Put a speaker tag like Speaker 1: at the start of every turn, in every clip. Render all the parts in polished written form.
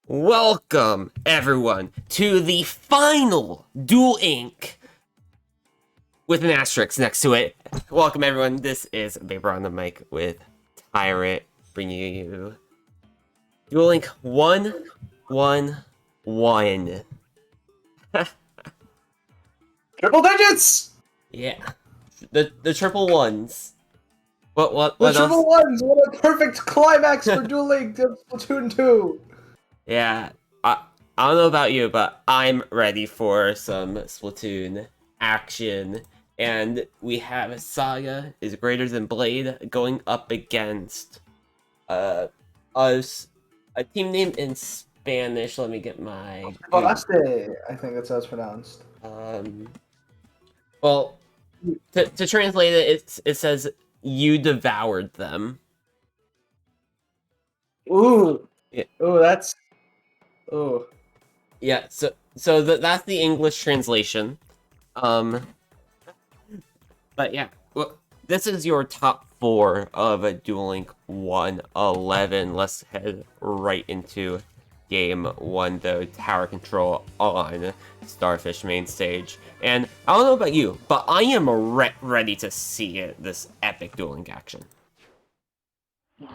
Speaker 1: Welcome, everyone, to the final Duel Inc. with an asterisk next to it. Welcome, everyone. This is Vapor on the mic with Tyrant, bringing you Duel Inc. 1-1-1.
Speaker 2: Triple digits!
Speaker 1: Yeah, the triple ones. What
Speaker 2: The
Speaker 1: else?
Speaker 2: triple ones! What a perfect climax for Duel Links Splatoon 2!
Speaker 1: Yeah, I don't know about you, but I'm ready for some Splatoon action. And we have Saga is greater than Blade going up against us, a team name in Spanish. Let me get my
Speaker 2: Balaste, I think that's how it's pronounced.
Speaker 1: Well, to translate it, it says you devoured them.
Speaker 2: Ooh.
Speaker 1: Yeah.
Speaker 2: Ooh, that's... Ooh.
Speaker 1: Yeah, so that's the English translation. But yeah, well, this is your top 4 of a Duel Link 111. Let's head right into game 1, though. Tower control on Starfish main stage. And I don't know about you, but I am ready to see this epic Duel Link action.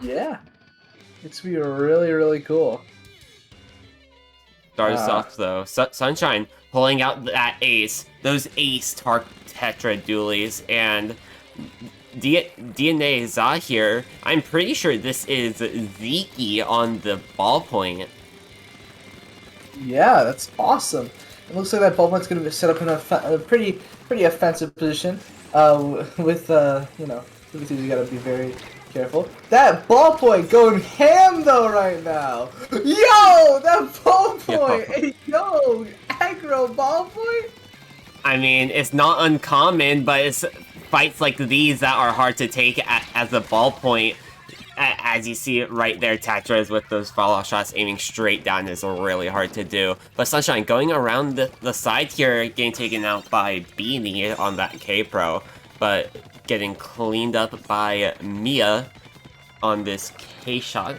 Speaker 2: Yeah. It's gonna be really, really cool.
Speaker 1: Start us off, though. Sunshine pulling out that ace. Those ace Tetra dualies. And DNA Zahir, I'm pretty sure this is Zeke on the ballpoint.
Speaker 2: Yeah, that's awesome. It looks like that ballpoint's gonna be set up in a pretty offensive position. With you know, you gotta be very careful. That ballpoint going ham though right now. Yo, that ballpoint. Hey, yo, aggro ballpoint.
Speaker 1: I mean, it's not uncommon, but it's fights like these that are hard to take as a ballpoint. As you see it right there, Tetras with those follow shots aiming straight down is really hard to do. But Sunshine going around the side here, getting taken out by Beanie on that K-Pro, but getting cleaned up by Mia on this K-Shot.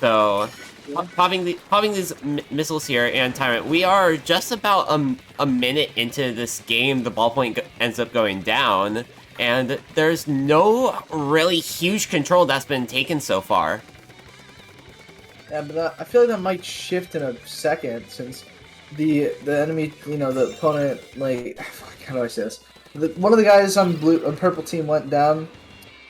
Speaker 1: So, popping these missiles here, and Tyrant, we are just about a minute into this game. The ballpoint ends up going down. And there's no really huge control that's been taken so far.
Speaker 2: Yeah, but I feel like that might shift in a second since the enemy, you know, the opponent, like, how do I say this? One of the guys on purple team went down,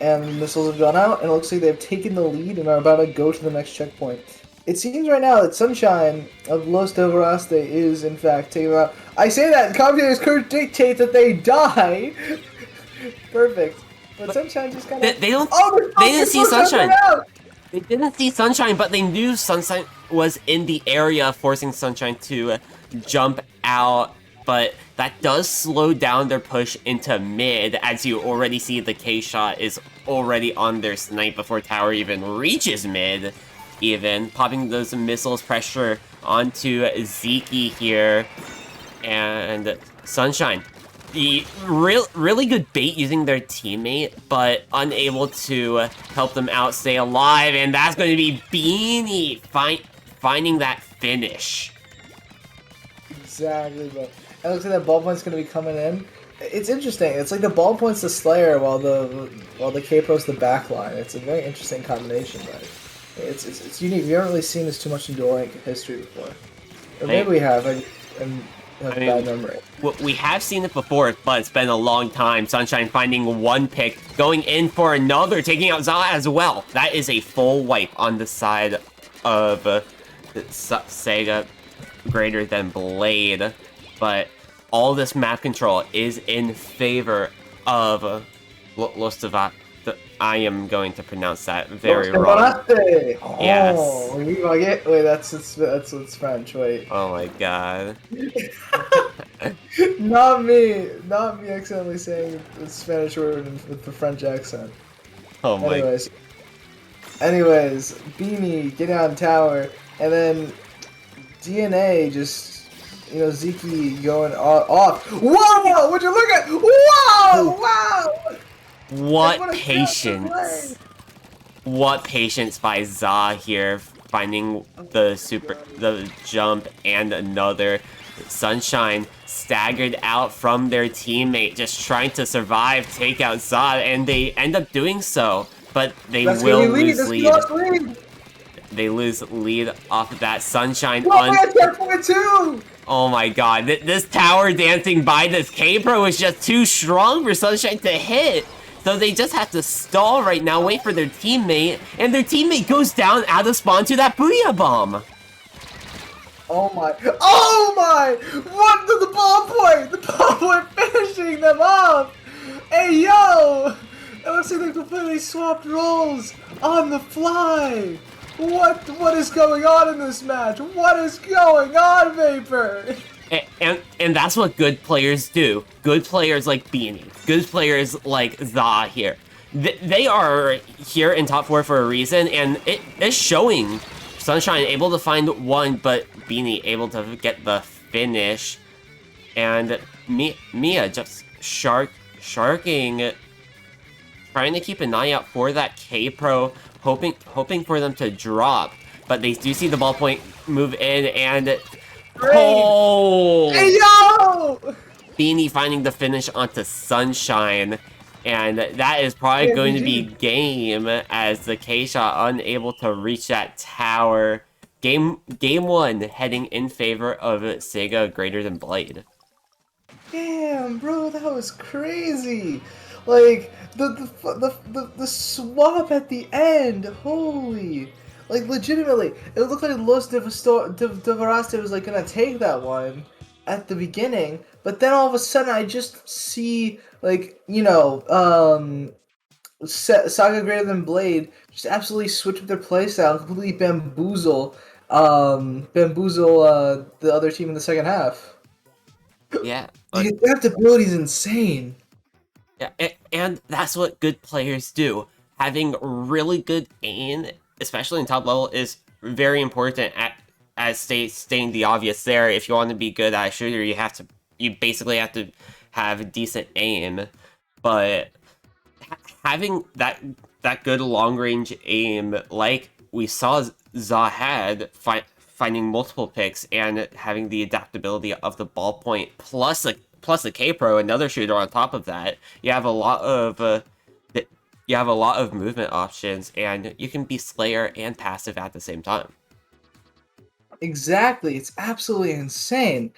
Speaker 2: and missiles have gone out, and it looks like they've taken the lead and are about to go to the next checkpoint. It seems right now that Sunshine of Los del Veraste is in fact taking them out. I say that commentators could dictate that they die. Perfect. But Sunshine just kind of...
Speaker 1: They don't...
Speaker 2: Oh,
Speaker 1: they didn't see Sunshine! They didn't see Sunshine, but they knew Sunshine was in the area, forcing Sunshine to jump out. But that does slow down their push into mid, as you already see the K-Shot is already on their snipe before Tower even reaches mid. Even popping those missiles pressure onto Zeke here. And Sunshine... The really good bait using their teammate, but unable to help them out stay alive, and that's going to be Beanie finding that finish.
Speaker 2: Exactly, but it looks like that ballpoint's going to be coming in. It's interesting. It's like the ballpoint's the Slayer while the K-Pro's the backline. It's a very interesting combination, but it's unique. We haven't really seen this too much in Duel Links history before, or maybe we have. Bad memory.
Speaker 1: We have seen it before, but it's been a long time. Sunshine finding one pick, going in for another, taking out Zala as well. That is a full wipe on the side of Sega greater than Blade. But all this map control is in favor of Los Devat. I am going to pronounce that very wrong. Yes.
Speaker 2: Oh, wait, that's French. Wait.
Speaker 1: Oh my god.
Speaker 2: Not me accidentally saying the Spanish word with the French accent.
Speaker 1: Oh my.
Speaker 2: Anyways, Beanie getting on tower, and then DNA just, you know, Zeke going off. Whoa! Would you look at? Wow! Wow!
Speaker 1: What patience! What patience by Za here, finding the jump and another. Sunshine staggered out from their teammate, just trying to survive, take out Zod, and they end up doing so. But they will lose lead. They lose lead off of that. Sunshine. Oh my god, this tower dancing by this K-Pro is just too strong for Sunshine to hit. So they just have to stall right now, wait for their teammate, and their teammate goes down out of spawn to that Booyah Bomb.
Speaker 2: Oh my! Oh my! What to the ball point? The ball point finishing them off! Hey yo! It looks like they completely swapped roles on the fly! What is going on in this match? What is going on, Vapor?
Speaker 1: And that's what good players do. Good players like Beanie. Good players like Za here. They are here in top 4 for a reason, and it is showing. Sunshine able to find one, but Beanie able to get the finish. And Mia just sharking, trying to keep an eye out for that K-Pro, hoping for them to drop. But they do see the ballpoint move in, and oh!
Speaker 2: Hey yo!
Speaker 1: Beanie finding the finish onto Sunshine. And that is probably going to be game, as the K-Shot unable to reach that tower. Game 1 heading in favor of Sega greater than Blade.
Speaker 2: Damn, bro, that was crazy. Like the swap at the end, holy. Like legitimately, it looked like Los Devaraste was like gonna take that one at the beginning, but then all of a sudden I just see, like, you know, Saga Greater Than Blade just absolutely switch up their playstyle and completely bamboozle the other team in the second half.
Speaker 1: Yeah.
Speaker 2: The adaptability is insane.
Speaker 1: Yeah, and that's what good players do. Having really good aim, especially in top level, is very important. As stating the obvious there, if you want to be good at a shooter, you basically have to have decent aim. But having that good long range aim, like we saw Za had, finding multiple picks and having the adaptability of the ballpoint plus a K-Pro, another shooter on top of that, you have a lot of movement options, and you can be Slayer and passive at the same time.
Speaker 2: Exactly, it's absolutely insane.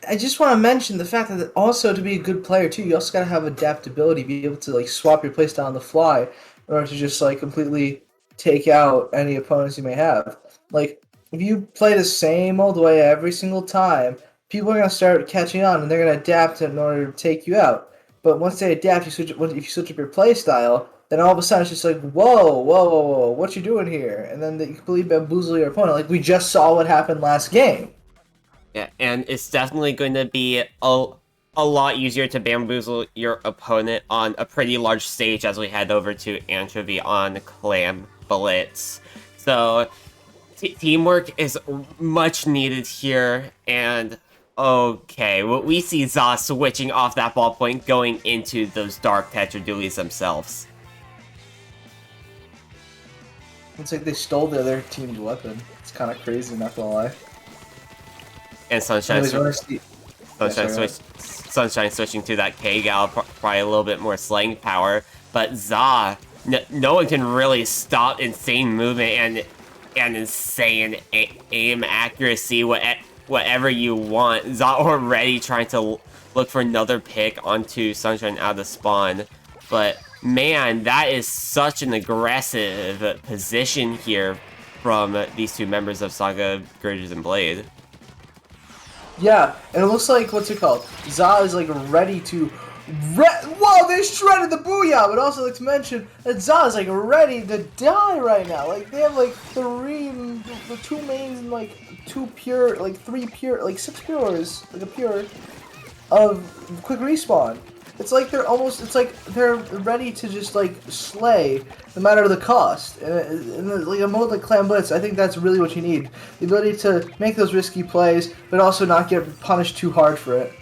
Speaker 2: I just want to mention the fact that also, to be a good player too, you also gotta have adaptability, be able to like swap your playstyle on the fly in order to just like completely take out any opponents you may have. Like, if you play the same old way every single time, people are gonna start catching on and they're gonna adapt in order to take you out. But once they adapt, if you switch up your playstyle, then all of a sudden it's just like, whoa, what you doing here? And then they completely bamboozle your opponent, like we just saw what happened last game.
Speaker 1: Yeah, and it's definitely going to be a lot easier to bamboozle your opponent on a pretty large stage as we head over to Anchovy on Clam Blitz. So teamwork is much needed here, and okay, well, we see Za switching off that ballpoint, going into those Dark Tetradulies themselves.
Speaker 2: It's like they stole the other team's weapon. It's kind of crazy, not gonna lie.
Speaker 1: And Sunshine switching to that K-Gal, probably a little bit more slaying power. But Za, no one can really stop insane movement and insane aim accuracy, whatever you want. Za already trying to look for another pick onto Sunshine out of spawn. But man, that is such an aggressive position here from these two members of Saga Greater Than Blade.
Speaker 2: Yeah, and it looks like, what's it called? Za is like ready to... Whoa, they shredded the Booyah! But also, like to mention that Za is like ready to die right now. Like, they have like the two mains and like three pure, like 6 pures, like a pure of quick respawn. It's like they're ready to just like slay no matter the cost. And like a mode like Clam Blitz, I think that's really what you need. The ability to make those risky plays, but also not get punished too hard for it.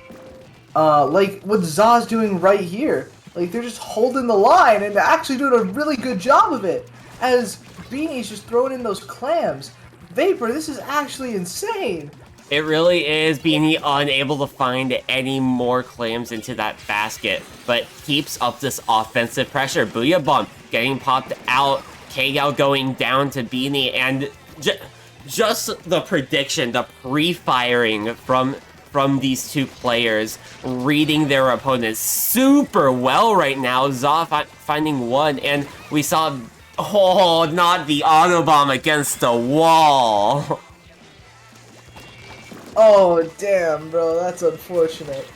Speaker 2: Like what Za's doing right here. Like they're just holding the line and actually doing a really good job of it. As Beanie's just throwing in those clams. Vapor, this is actually insane.
Speaker 1: It really is. Beanie unable to find any more clams into that basket, but keeps up this offensive pressure. Booyah Bomb getting popped out. Kagao going down to Beanie, and just the prediction, the pre-firing from these two players, reading their opponents super well right now. Za finding one, and we saw, oh, not the auto bomb against the wall.
Speaker 2: Oh, damn, bro, that's unfortunate.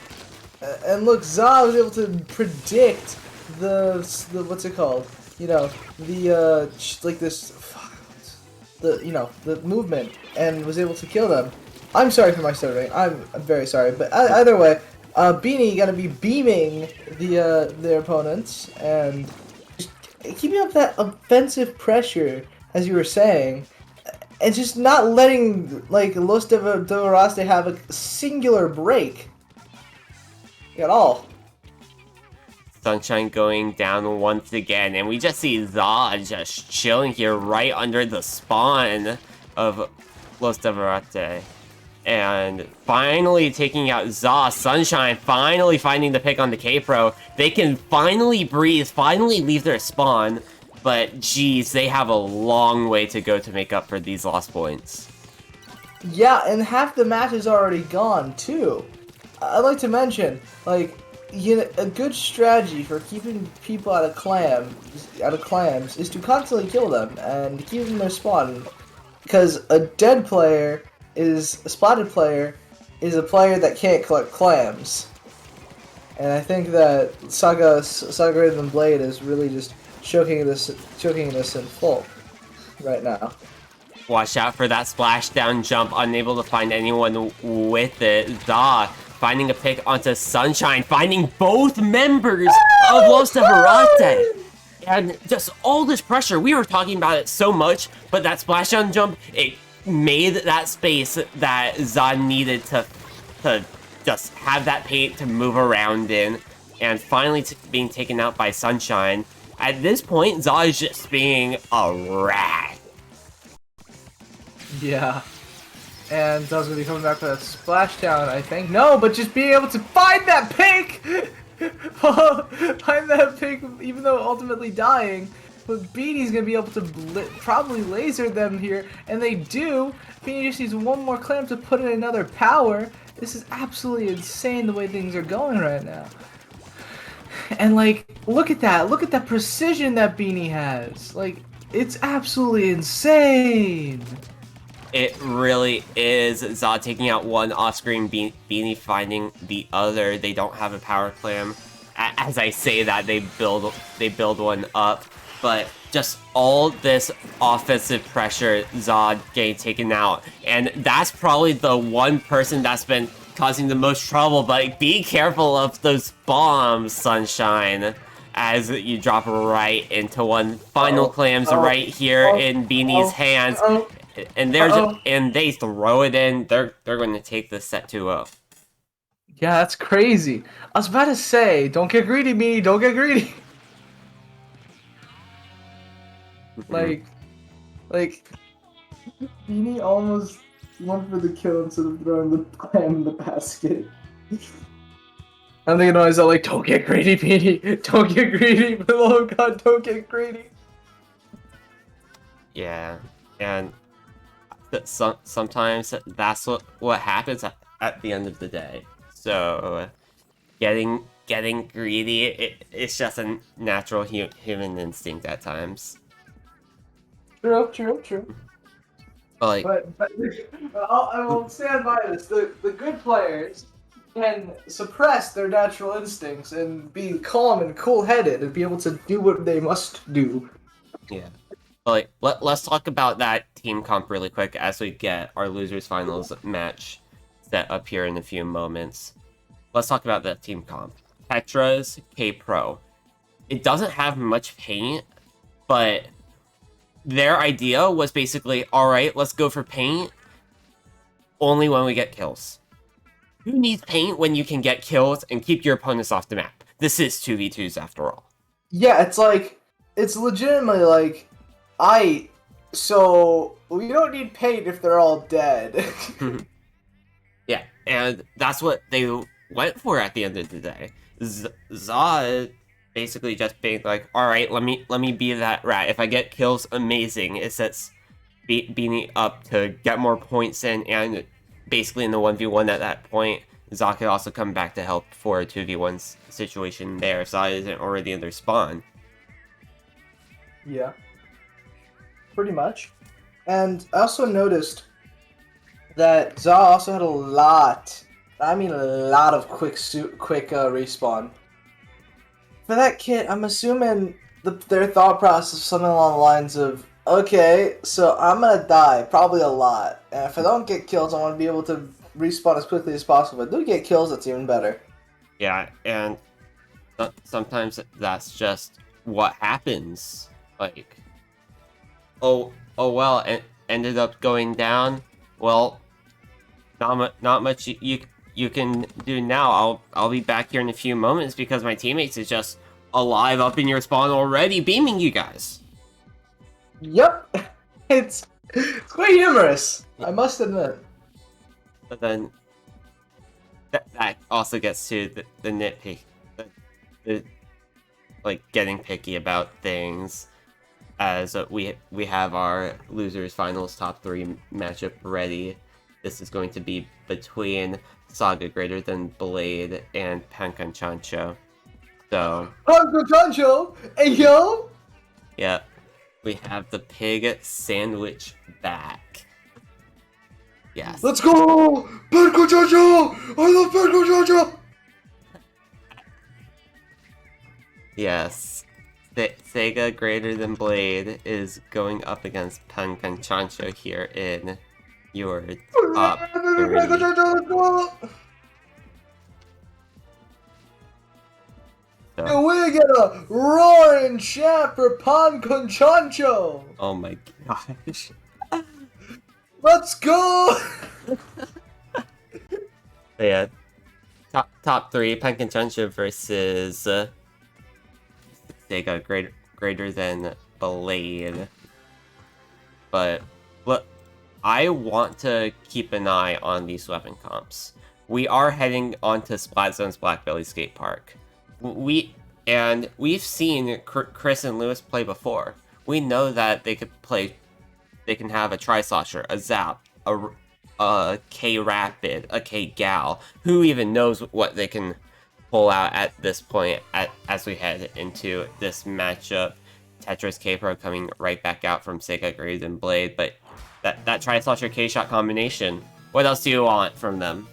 Speaker 2: And look, Za was able to predict the what's it called? You know, the, like this, the movement, and was able to kill them. I'm sorry for my stuttering, I'm very sorry, but either way, Beanie gonna be beaming their opponents, and just keeping up that offensive pressure, as you were saying, and just not letting, like, Los de Veraste have a singular break at all.
Speaker 1: Sunshine going down once again, and we just see Za just chilling here right under the spawn of Los de Veraste. And finally taking out Za. Sunshine finally finding the pick on the K-Pro. They can finally breathe, finally leave their spawn. But geez, they have a long way to go to make up for these lost points.
Speaker 2: Yeah, and half the match is already gone too. I'd like to mention, like, a good strategy for keeping people out of clams is to constantly kill them and keep them in their spawn. Because a dead player a spotted player is a player that can't collect clams. And I think that Saga Greater Than Blade is really just choking this in full right now.
Speaker 1: Watch out for that splashdown jump, unable to find anyone with it. Za finding a pick onto Sunshine, finding both members of Los de Veraste. And just all this pressure, we were talking about it so much, but that splashdown jump, it made that space that Za needed to just have that paint to move around in, and finally being taken out by Sunshine. At this point, Za is just being a rat.
Speaker 2: Yeah. And Za's gonna be coming back for that splashdown, I think. No, but just being able to find that pick! Find that pick, even though ultimately dying. But Beanie's gonna be able to probably laser them here, and they do. Beanie just needs one more clam to put in another power. This is absolutely insane the way things are going right now. And like, look at that precision that Beanie has. Like, it's absolutely insane.
Speaker 1: It really is. Za taking out one off-screen, Beanie finding the other. They don't have a power clam. As I say that, they build one up. But just all this offensive pressure, Za getting taken out. And that's probably the one person that's been causing the most trouble. But be careful of those bombs, Sunshine, as you drop right into one. Final clams right here in Beanie's hands. And they throw it in. They're going to take this set 2-0.
Speaker 2: Yeah, that's crazy. I was about to say, don't get greedy, Beanie. Don't get greedy. Like, Beanie almost went for the kill instead of throwing the clam in the basket. I'm thinking to myself, like, don't get greedy, Beanie. Don't get greedy. For the love of God, don't get greedy.
Speaker 1: Yeah, and sometimes that's what happens at the end of the day. So, getting greedy, it's just a natural human instinct at times.
Speaker 2: True.
Speaker 1: But
Speaker 2: I will stand by this. The good players can suppress their natural instincts and be calm and cool-headed and be able to do what they must do.
Speaker 1: Yeah. Like, let's talk about that team comp really quick as we get our losers finals match set up here in a few moments. Let's talk about that team comp. Tetras, K-Pro. It doesn't have much paint, but their idea was basically, alright, let's go for paint only when we get kills. Who needs paint when you can get kills and keep your opponents off the map? This is 2v2s after all.
Speaker 2: Yeah, it's like, it's legitimately like, I So we don't need paint if they're all dead.
Speaker 1: Yeah, and that's what they went for at the end of the day. Za basically just being like, all right, let me be that rat. If I get kills, amazing. It sets Beanie up to get more points in, and basically in the 1v1 at that point, Za could also come back to help for a 2v1 situation there. Za isn't already in their spawn.
Speaker 2: Yeah, pretty much. And I also noticed that Za also had a lot, I mean a lot of quick respawn. For that kit, I'm assuming their thought process is something along the lines of, okay, so I'm gonna die, probably a lot, and if I don't get kills, I want to be able to respawn as quickly as possible. If I do get kills, that's even better.
Speaker 1: Yeah, and sometimes that's just what happens. Like, oh well, it ended up going down. Well, not much you can do now. I'll be back here in a few moments because my teammates is just alive up in your spawn already, beaming you guys.
Speaker 2: Yep, it's quite humorous, I must admit.
Speaker 1: But then that also gets to the nitpick, the like getting picky about things. As we have our losers finals top 3 matchup ready. This is going to be between Saga Greater Than Blade and Pankanchancho. So
Speaker 2: Pankanchancho, hey yo!
Speaker 1: Yeah, we have the pig sandwich back. Yes.
Speaker 2: Let's go! Pankanchancho! I love Pankanchancho!
Speaker 1: Yes. Sega Greater Than Blade is going up against Pankanchancho here in your top 3.
Speaker 2: And we get a roaring chant for Pankanchancho!
Speaker 1: Oh my gosh.
Speaker 2: Let's go!
Speaker 1: Yeah. Top 3, Pankanchancho versus Sega Greater Than Blade. But look, I want to keep an eye on these weapon comps. We are heading onto Splat Zone's Blackbelly Skate Park. We've seen Chris and Lewis play before. We know that they can have a Tri-Slosher, a Zap, a K-Rapid, a K-Gal. Who even knows what they can pull out at this point as we head into this matchup. Tetris K-Pro coming right back out from Sega Greater Than Blade, but that Tri-Slosher K-Shot combination, what else do you want from them?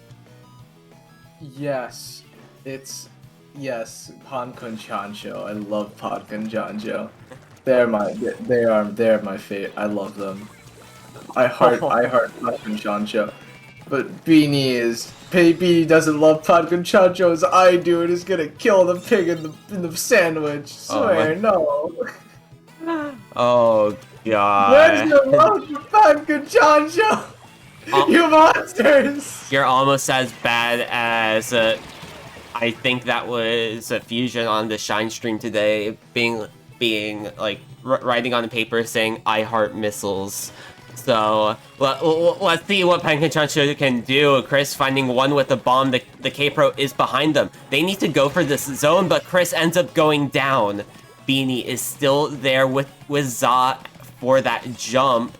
Speaker 2: Yes, Pankanchancho. I love Pankanchancho. They're my favorite. I love them. I heart Pankanchancho. But Beanie doesn't love Pankanchancho as I do, and is gonna kill the pig in the sandwich. Swear no.
Speaker 1: Oh god.
Speaker 2: Where's your love for Pankanchancho? You monsters!
Speaker 1: You're almost as bad as I think that was a fusion on the Shine stream today, being like writing on the paper saying "I heart missiles." So let's see what Pankanchancho can do. Chris finding one with a bomb. The K-Pro is behind them. They need to go for this zone, but Chris ends up going down. Beanie is still there with Za for that jump.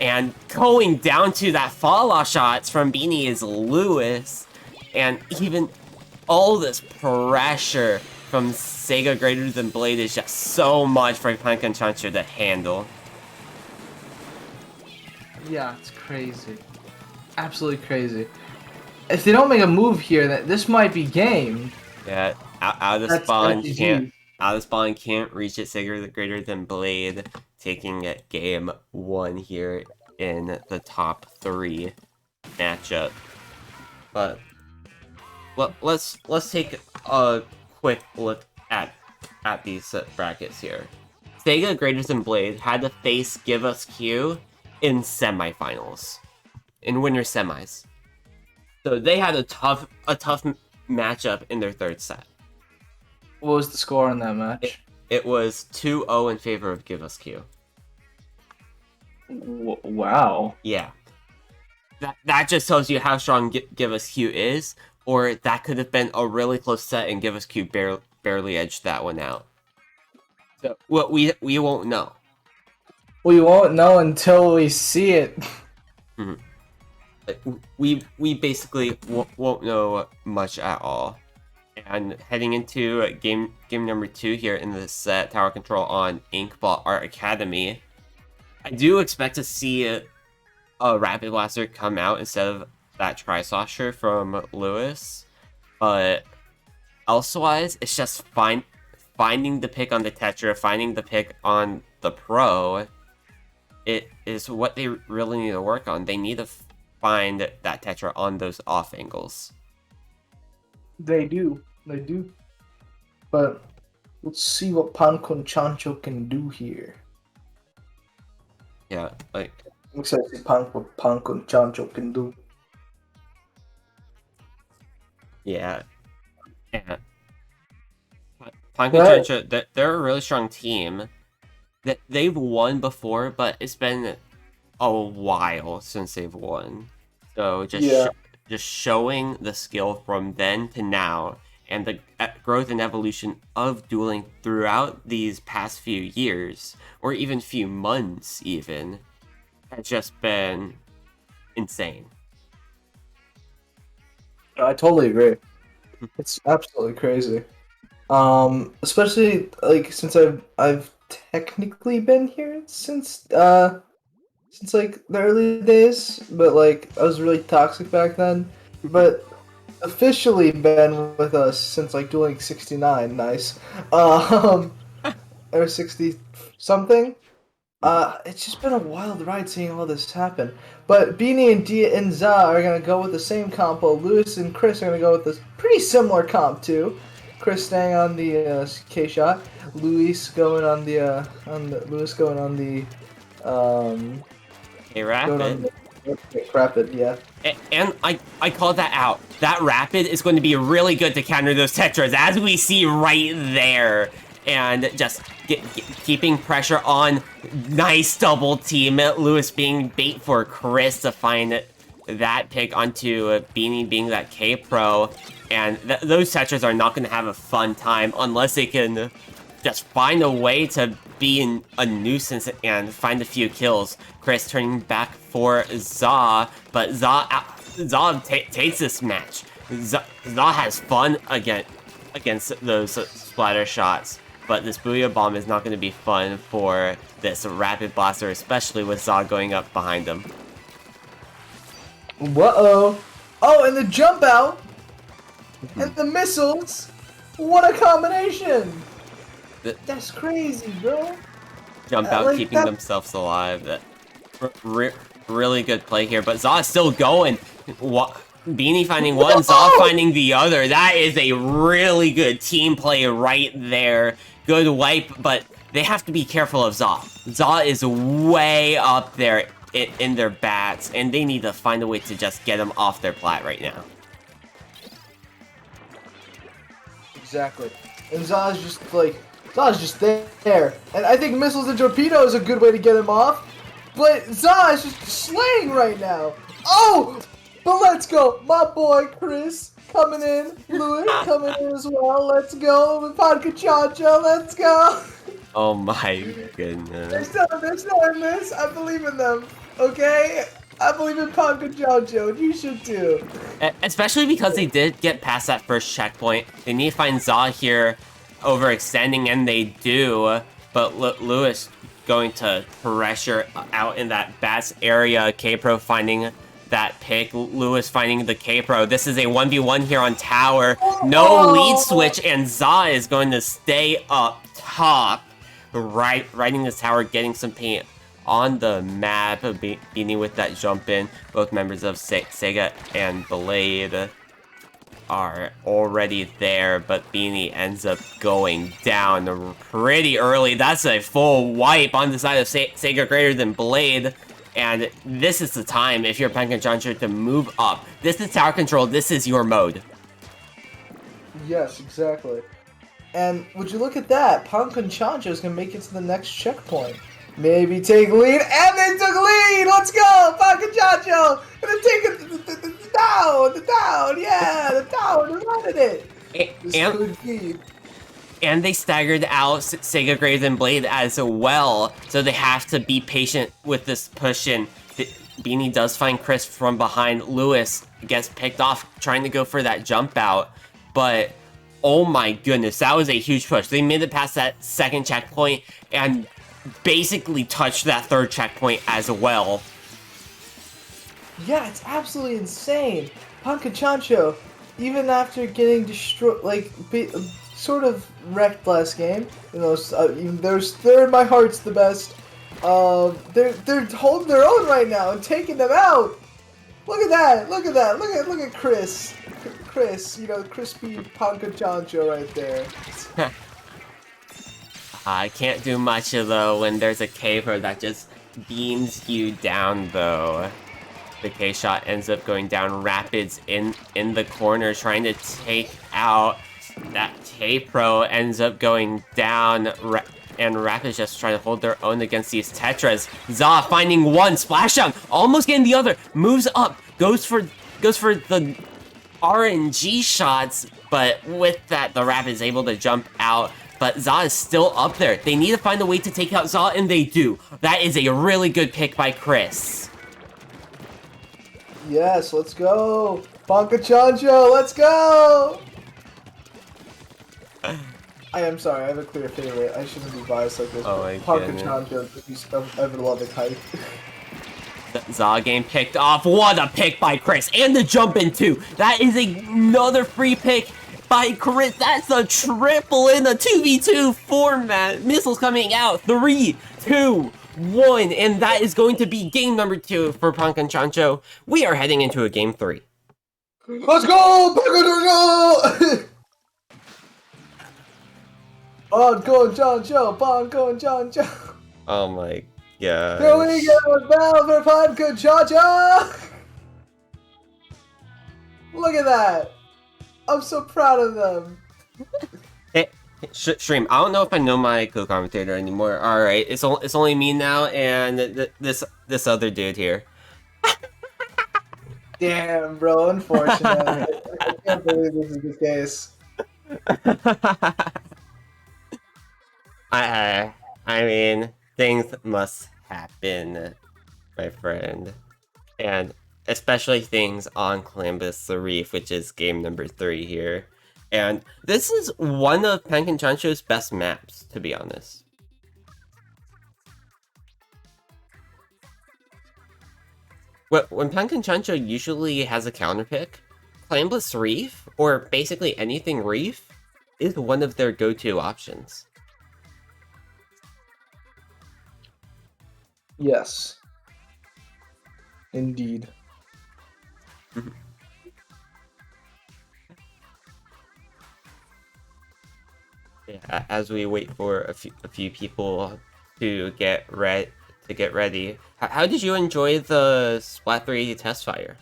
Speaker 1: And going down to that fall-off shots from Beanie is Lewis. And even all this pressure from Sega Greater Than Blade is just so much for Pankanchancho to handle.
Speaker 2: Yeah, it's crazy. Absolutely crazy. If they don't make a move here, this might be game.
Speaker 1: Yeah, out of spawn can't reach it. Sega Greater Than Blade taking it game 1 here in the top 3 matchup. But let's take a quick look at these brackets here. Sega Greater Than Blade had to face Give Us Q in semifinals, in winner semis. So they had a tough matchup in their third set.
Speaker 2: What was the score in that match?
Speaker 1: It was 2-0 in favor of Give Us Q.
Speaker 2: Wow.
Speaker 1: Yeah. That just tells you how strong Give Us Q is, or that could have been a really close set and Give Us Q barely edged that one out. So what we won't know.
Speaker 2: We won't know until we see it.
Speaker 1: Mm-hmm. We basically won't know much at all. And heading into game number 2 here in the set, Tower Control on Inkball Art Academy, I do expect to see a Rapid Blaster come out instead of that Tri-Slosher from Lewis, but elsewise, it's just finding the pick on the Tetra, finding the pick on the Pro. It is what they really need to work on. They need to find that Tetra on those off angles.
Speaker 2: They do. But let's see what Pankonchancho can do here.
Speaker 1: Yeah, like...
Speaker 2: I'm excited to see what Pankonchancho can do.
Speaker 1: Yeah. Pankonchancho, they're a really strong team. They've won before, but it's been a while since they've won. So just showing the skill from then to now, and the growth and evolution of dueling throughout these past few years, or even few months even, has just been insane.
Speaker 2: I totally agree. It's absolutely crazy. Especially like since I've technically been here since like the early days, but like I was really toxic back then. But officially been with us since like Dueling 69, nice. Or 60 something. It's just been a wild ride seeing all this happen. But Beanie and Dia and Za are gonna go with the same compo. Lewis and Chris are gonna go with this pretty similar comp too. Chris staying on the K shot, Luis going on the
Speaker 1: Rapid.
Speaker 2: Rapid, yeah.
Speaker 1: And I called that out. That Rapid is going to be really good to counter those Tetras, as we see right there. And just keeping pressure on. Nice double team. Lewis being bait for Chris to find that pick onto Beanie being that K-Pro. And those Tetras are not going to have a fun time unless they can just find a way to be a nuisance and find a few kills. Chris turning back for Za, but Za takes this match. Za has fun against those splatter shots, but this Booyah Bomb is not going to be fun for this Rapid Blaster, especially with Za going up behind him.
Speaker 2: Whoa! Oh, and the jump out! And the missiles! What a combination! That's crazy, bro!
Speaker 1: Jump out, like keeping themselves alive. Really good play here, but Za is still going. Beanie finding one, Za finding the other. That is a really good team play right there. Good wipe, but they have to be careful of Za. Za is way up there in their bats, and they need to find a way to just get them off their plat right now.
Speaker 2: Exactly. And Za's just there. And I think missiles and torpedo is a good way to get him off. But Za is just slaying right now. Oh! But let's go. My boy Chris coming in. Louis coming in as well. Let's go. With Pankonchancho. Let's go.
Speaker 1: Oh my goodness.
Speaker 2: They're still in this. I believe in them. Okay? I believe in Pankonchancho. You should too.
Speaker 1: Especially because they did get past that first checkpoint. They need to find Za here overextending, and they do. But Lewis going to pressure out in that bats area. K-Pro finding that pick. Lewis finding the K-Pro. This is a 1v1 here on tower. No lead switch, and Za is going to stay up top. Riding this tower, getting some paint on the map. Beanie with that jump in. Both members of Sega and Blade are already there, but Beanie ends up going down pretty early. That's a full wipe on the side of Sega greater than Blade. And this is the time, if you're Pankonchancho, to move up. This is tower control. This is your mode.
Speaker 2: Yes, exactly. And would you look at that? Pankonchancho is going to make it to the next checkpoint. Maybe take lead, and they took lead! Let's go! Pancachacho! And then take the down! Yeah! The down! They're running it! This
Speaker 1: And,
Speaker 2: could be.
Speaker 1: and they staggered out Sega Graven Blade as well, so they have to be patient with this push in. Beanie does find Chris from behind. Lewis gets picked off trying to go for that jump out, but oh my goodness, that was a huge push. They made it past that second checkpoint and basically touched that third checkpoint as well.
Speaker 2: Yeah, it's absolutely insane. Pancachancho, even after getting destroyed, like, sort of wrecked last game, you know, they're in my heart's the best. They're holding their own right now and taking them out. Look at that! Look at that! Look at Chris. Chris, you know, crispy Pancachancho right there.
Speaker 1: I can't do much though when there's a K-Pro that just beams you down though. The K-Shot ends up going down. Rapids in the corner trying to take out that K-Pro, ends up going down, and Rapids just trying to hold their own against these Tetras. Za finding one, splash down, almost getting the other, moves up, goes for the RNG shots, but with that, the Rapids able to jump out. But Za is still up there. They need to find a way to take out Za, and they do. That is a really good pick by Chris.
Speaker 2: Yes, let's go! Pancachancho, let's go! I am sorry, I have a clear favorite. I shouldn't be biased like this.
Speaker 1: Oh my
Speaker 2: Pancachancho, he's ever loving hype.
Speaker 1: Za game picked off. What a pick by Chris. And the jump in too. That is another free pick by Chris. That's a triple in a 2v2 format. Missiles coming out. 3, 2, 1. And that is going to be game number 2 for Pancachancho. We are heading into a game 3.
Speaker 2: Let's go! Pancachancho! Pancachancho!
Speaker 1: Oh my god.
Speaker 2: Here we go, Velvet Pancachancho! Look at that! I'm so proud of them.
Speaker 1: Hey, Stream, I don't know if I know my co-commentator anymore. Alright, it's only me now and this other dude here.
Speaker 2: Damn, bro, unfortunate. I can't believe this is the case.
Speaker 1: I mean, things must happen, my friend. And especially things on Columbus the Reef, which is game number 3 here. And this is one of Pancachancho's best maps, to be honest. When Pancachancho usually has a counter pick, Columbus Reef, or basically anything Reef, is one of their go-to options.
Speaker 2: Yes. Indeed.
Speaker 1: Yeah, as we wait for a few people to get ready. How did you enjoy the Splat 3 test fire?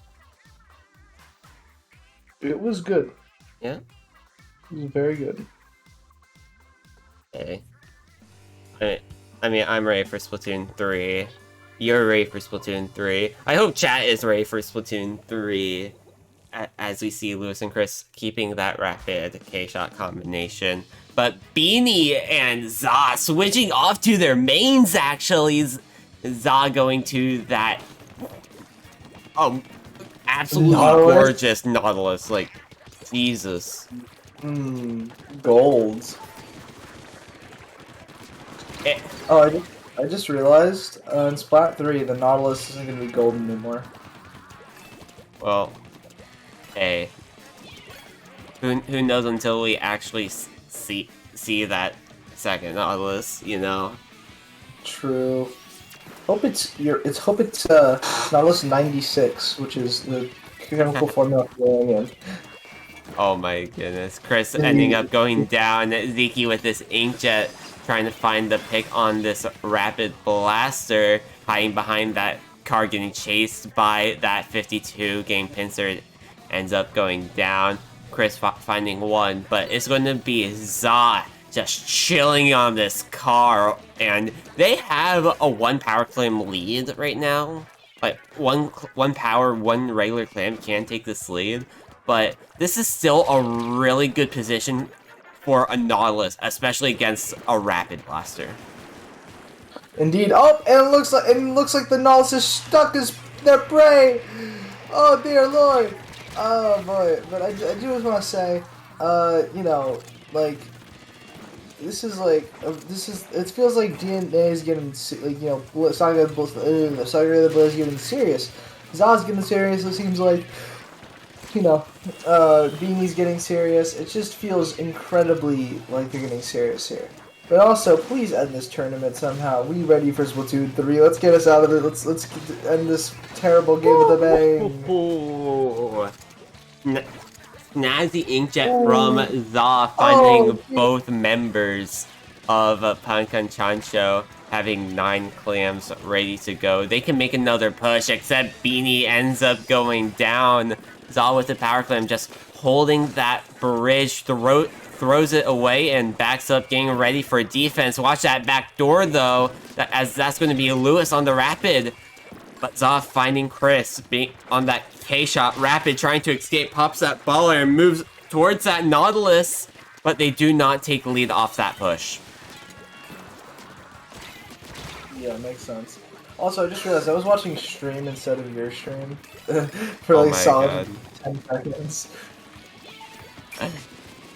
Speaker 2: It was good.
Speaker 1: Yeah?
Speaker 2: It was very good.
Speaker 1: Okay. I mean, I'm ready for Splatoon 3. You're ready for Splatoon 3. I hope chat is ready for Splatoon 3. As we see Lewis and Chris keeping that rapid K-shot combination. But Beanie and Za switching off to their mains, actually. Za going to that... Oh, absolutely gorgeous Nautilus. Like, Jesus.
Speaker 2: Gold. Oh, I just realized, in Splat 3, the Nautilus isn't going to be golden anymore.
Speaker 1: Well, hey. Who knows until we actually see that second Nautilus, you know?
Speaker 2: True. Hope it's Nautilus 96, which is the chemical formula for uranium.
Speaker 1: Oh my goodness. Chris ending up going down. Zeki with this Inkjet trying to find the pick on this Rapid Blaster, hiding behind that car, getting chased by that 52 game pincer. Ends up going down. Chris finding one, but it's going to be Za just chilling on this car, and they have a 1 power clam lead right now. Like, one power, 1 regular clam can take this lead, but this is still a really good position for a Nautilus, especially against a Rapid Blaster.
Speaker 2: Indeed. Oh, and it looks like the Nautilus is stuck as their prey. Oh dear lord. Oh boy. But I do just want to say, you know, like, this is like, it feels like DNA is getting, like, you know, Saga of the Blitz is getting serious. Za's getting serious, it seems like, you know, Beanie's getting serious. It just feels incredibly like they're getting serious here. But also, please end this tournament somehow. We ready for Splatoon 3. Let's get us out of it. Let's end this terrible game with a bang.
Speaker 1: Snazzy Inkjet from Za finding both members of Pankan Chancho having 9 clams ready to go. They can make another push, except Beanie ends up going down. Za with the power clam just holding that bridge, throws it away and backs up, getting ready for defense. Watch that back door though, as that's going to be Lewis on the Rapid. But Za finding Chris being on that K-shot. Rapid trying to escape, pops that baller and moves towards that Nautilus. But they do not take lead off that push.
Speaker 2: Yeah, makes sense. Also, I just realized I was watching stream instead of your stream for like solid 10 seconds.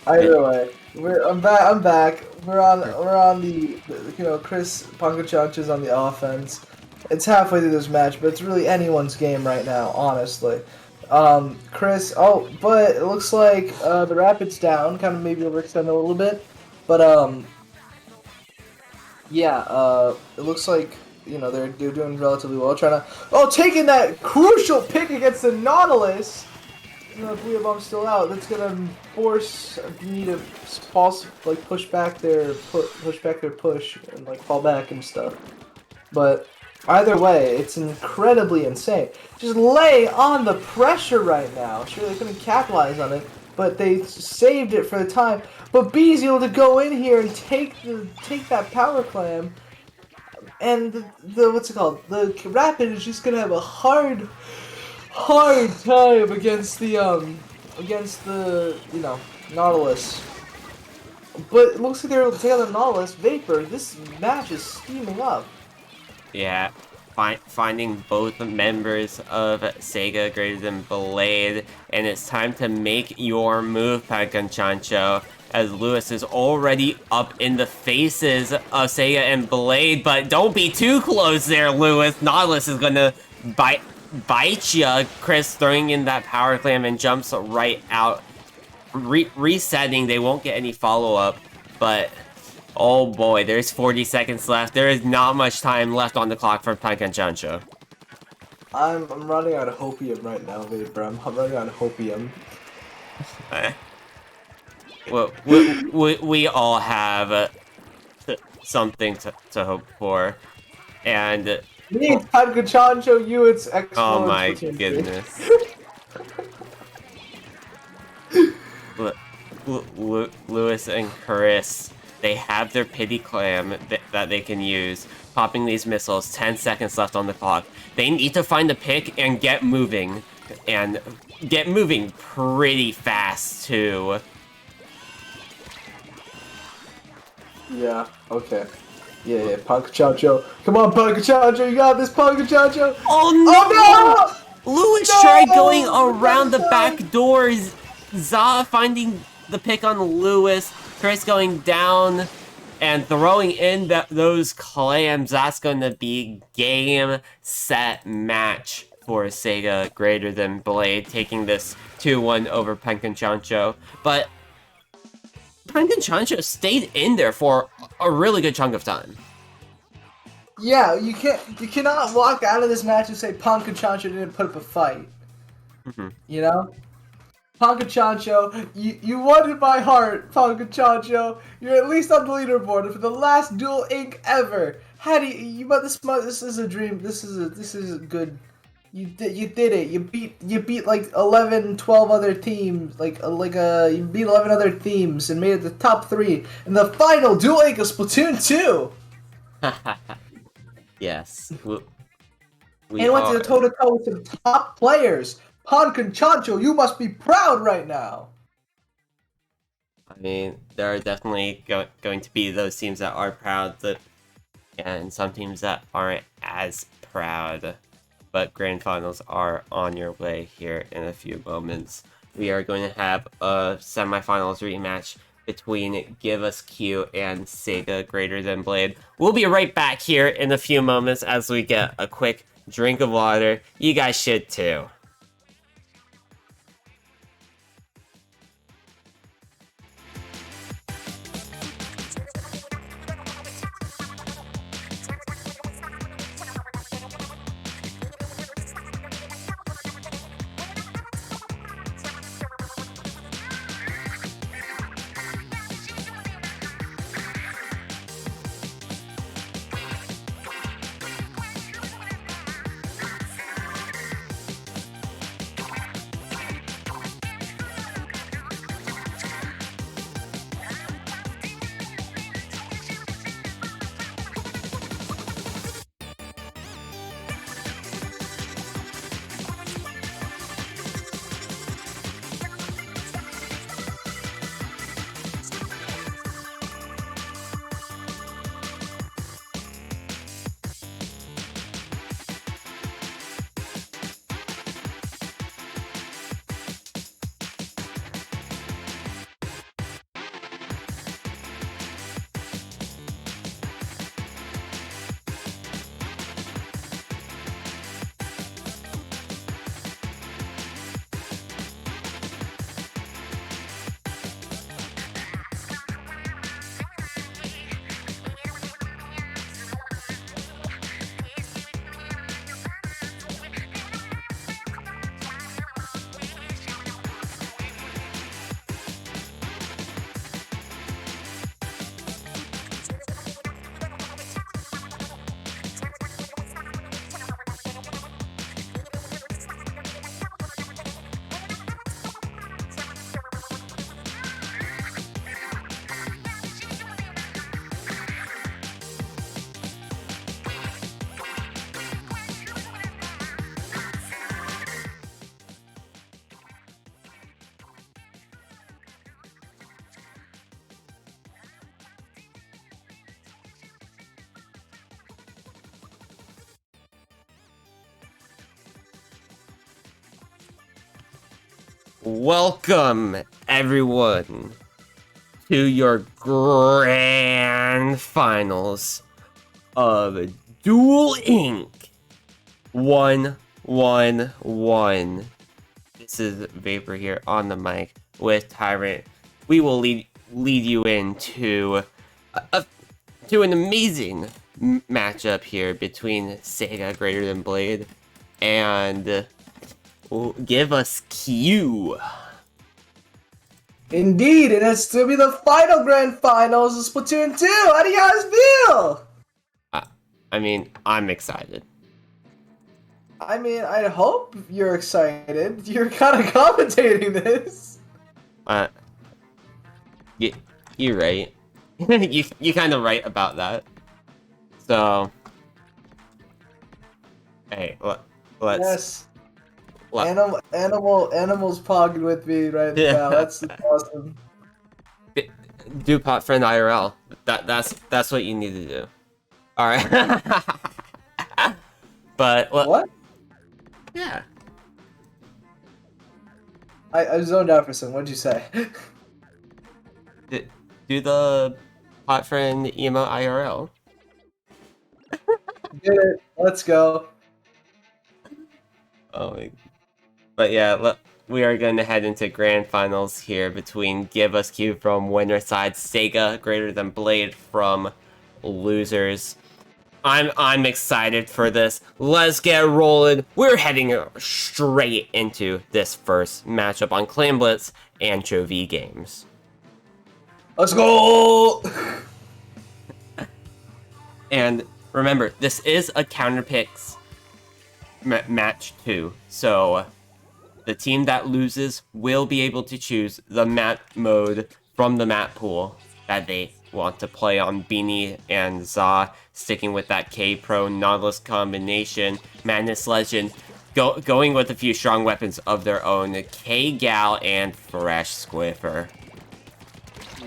Speaker 2: Either way, I'm back. We're on the you know, Chris Pankachancho's on the offense. It's halfway through this match, but it's really anyone's game right now, honestly. Chris, but it looks like the Rapid's down, kind of maybe overextend a little bit, but yeah, it looks like, you know, they're doing relatively well, trying to taking that crucial pick against the Nautilus. You know, Booyah Bomb's still out. That's gonna force me to push back their push and like fall back and stuff. But either way, it's incredibly insane. Just lay on the pressure right now. Sure, they couldn't capitalize on it, but they saved it for the time. But B's able to go in here and take that power clam, and the what's it called? The Rapid is just gonna have a hard time against the you know, Nautilus. But it looks like they're able to take out the Nautilus. Vapor, this match is steaming up.
Speaker 1: Yeah, finding both members of Sega greater than Blade, and it's time to make your move, Pankan Chancho, as Lewis is already up in the faces of Sega and Blade, but don't be too close there, Lewis. Nautilus is gonna bite ya. Chris throwing in that power clam and jumps right out. Resetting, they won't get any follow-up, but oh boy, there's 40 seconds left. There is not much time left on the clock for Pankan Chancho.
Speaker 2: I'm running out of hopium right now, Vapor. I'm running out of hopium.
Speaker 1: Well, we all have something to hope for, and
Speaker 2: Me, Pankan Chancho, you, it's X.
Speaker 1: Oh my goodness. Lewis and Chris, they have their pity clam that they can use. Popping these missiles, 10 seconds left on the clock. They need to find the pick and get moving. And get moving pretty fast, too.
Speaker 2: Yeah, okay. Yeah, Pankan Chancho. Come on, Pankan Chancho, you got this, Pankan Chancho!
Speaker 1: Oh no! Lewis tried going around the back doors. Za finding the pick on Lewis. Chris going down and throwing in those clams. That's going to be game, set, match for Sega greater than Blade, taking this 2-1 over Pankan Chancho. But Pankan Chancho stayed in there for a really good chunk of time.
Speaker 2: Yeah, you cannot walk out of this match and say Pankan Chancho didn't put up a fight. You know? Pankan Chancho, you won in my heart, Pankan Chancho. You're at least on the leaderboard for the last Duel Inc. ever. How do you but this is a dream. This is a good You did it. You beat like 11, 12 other teams. You beat 11 other teams and made it the top 3 in the final Duel Links Splatoon 2.
Speaker 1: Yes. We
Speaker 2: And went
Speaker 1: are.
Speaker 2: to the toe-to-toe with the top players. Punk and Chancho, you must be proud right now.
Speaker 1: I mean, there are definitely going to be those teams that are proud, and some teams that aren't as proud. But grand finals are on your way here in a few moments. We are going to have a semifinals rematch between Give Us Q and Sega Greater Than Blade. We'll be right back here in a few moments as we get a quick drink of water. You guys should too. Welcome, everyone, to your grand finals of Duel Inc. 111. This is Vapor here on the mic with Tyrant. We will lead you into to an amazing matchup here between Sega Greater Than Blade and Give Us Q.
Speaker 2: Indeed, and it's to be the final grand finals of Splatoon 2. How do you guys feel?
Speaker 1: I mean, I'm excited.
Speaker 2: I mean, I hope you're excited. You're kind of commentating this.
Speaker 1: You're right. you kind of right about that. So, hey, let's.
Speaker 2: Yes.
Speaker 1: What?
Speaker 2: Animals pogging with me right now. That's awesome.
Speaker 1: Do pot friend IRL. That's what you need to do. All right. But
Speaker 2: what?
Speaker 1: Yeah.
Speaker 2: I zoned out for some. What'd you say?
Speaker 1: Do the pot friend emo IRL.
Speaker 2: Get it. Let's go.
Speaker 1: Oh my. But yeah, we are going to head into grand finals here between Give Us Q from winner side, Sega Greater Than Blade from losers. I'm excited for this. Let's get rolling. We're heading straight into this first matchup on Clan Blitz Anchovy Games.
Speaker 2: Let's go!
Speaker 1: And remember, this is a counter picks match 2. So the team that loses will be able to choose the map mode from the map pool that they want to play on. Beanie and Za sticking with that K-Pro Nautilus combination. Madness Legend going with a few strong weapons of their own. K-Gal and Fresh Squiffer.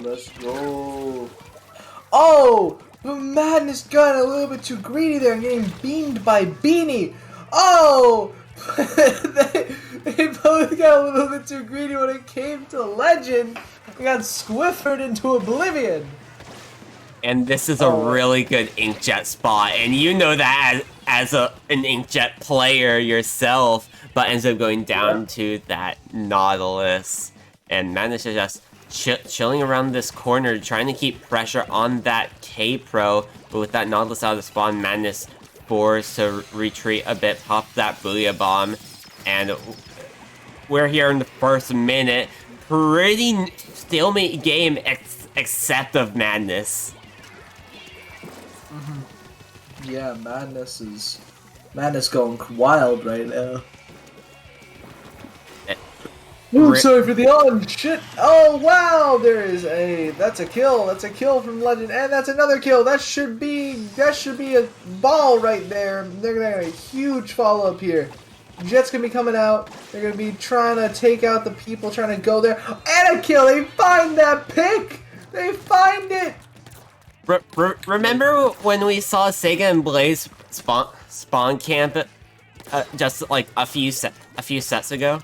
Speaker 2: Let's go. Oh! But Madness got a little bit too greedy there and getting beamed by Beanie. Oh! they both got a little bit too greedy when it came to Legend. They got Squiffered into oblivion.
Speaker 1: And this is a really good Inkjet spot, and you know that as an Inkjet player yourself, but ends up going down to that Nautilus. And Madness is just chilling around this corner, trying to keep pressure on that K-Pro, but with that Nautilus out of the spawn, Madness forced to retreat a bit, pop that Booyah Bomb, and we're here in the first minute. Pretty stalemate game, except of Madness.
Speaker 2: Yeah, Madness going wild right now. Oh, sorry for the on shit. Oh wow, that's a kill. That's a kill from Legend, and that's another kill. That should be a ball right there. They're gonna have a huge follow up here. Jet's gonna be coming out. They're gonna be trying to take out the people trying to go there. And a kill. They find that pick. They find it.
Speaker 1: Remember when we saw Sega and Blaze spawn camp just like a few sets ago?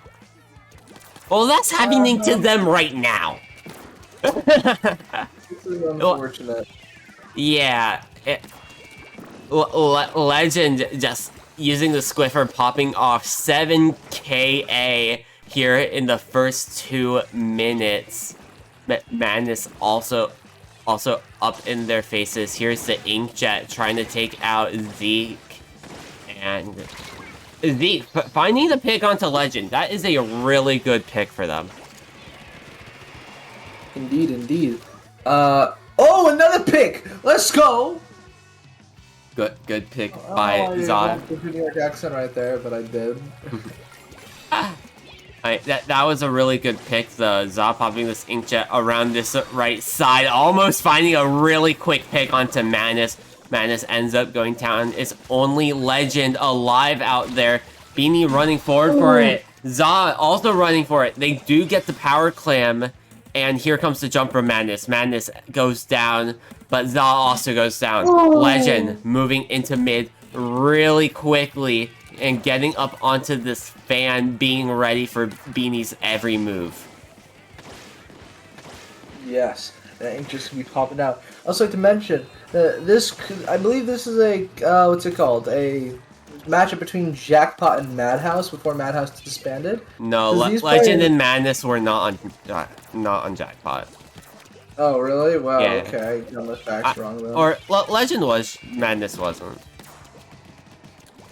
Speaker 1: Well, that's happening to them right now.
Speaker 2: This is unfortunate.
Speaker 1: Yeah, Legend just using the Squiffer, popping off 7 KA here in the first 2 minutes. Madness also up in their faces. Here's the Inkjet trying to take out Zeke. And Zeke finding the pick onto Legend. That is a really good pick for them.
Speaker 2: Indeed, indeed. Oh, another pick! Let's go!
Speaker 1: Good pick by Zod.
Speaker 2: The New York accent right there, but I did.
Speaker 1: That was a really good pick, the Zod popping this Inkjet around this right side, almost finding a really quick pick onto Madness. Madness ends up going down. It's only Legend alive out there. Beanie running forward for it. Zod also running for it. They do get the power clam, and here comes the jump from Madness. Madness goes down, but Zod also goes down. Legend moving into mid really quickly and getting up onto this fan, being ready for Beanie's every move.
Speaker 2: Yes, that ink just be popping out. I also like to mention I believe this is a what's it called? A matchup between Jackpot and Madhouse before Madhouse disbanded.
Speaker 1: No, Legend and Madness were not on Jackpot.
Speaker 2: Oh really? Wow.
Speaker 1: Yeah.
Speaker 2: Okay, I got my facts wrong though.
Speaker 1: Or Legend was, Madness wasn't.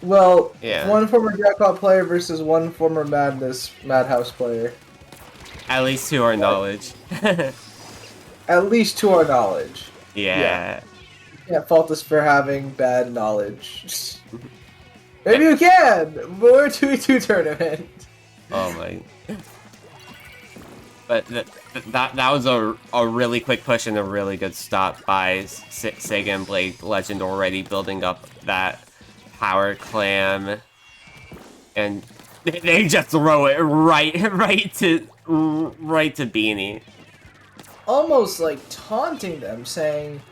Speaker 2: Well,
Speaker 1: yeah.
Speaker 2: One former Jackpot player versus one former Madhouse player.
Speaker 1: At least to our knowledge.
Speaker 2: At least to our knowledge.
Speaker 1: Yeah.
Speaker 2: You can't fault us for having bad knowledge. Maybe you can! But we're 2v2 tournament.
Speaker 1: Oh my. But that was a really quick push and a really good stop by Sega and Blade. Legend already building up that power clam. And they just throw it right to Beanie.
Speaker 2: Almost like taunting them, saying,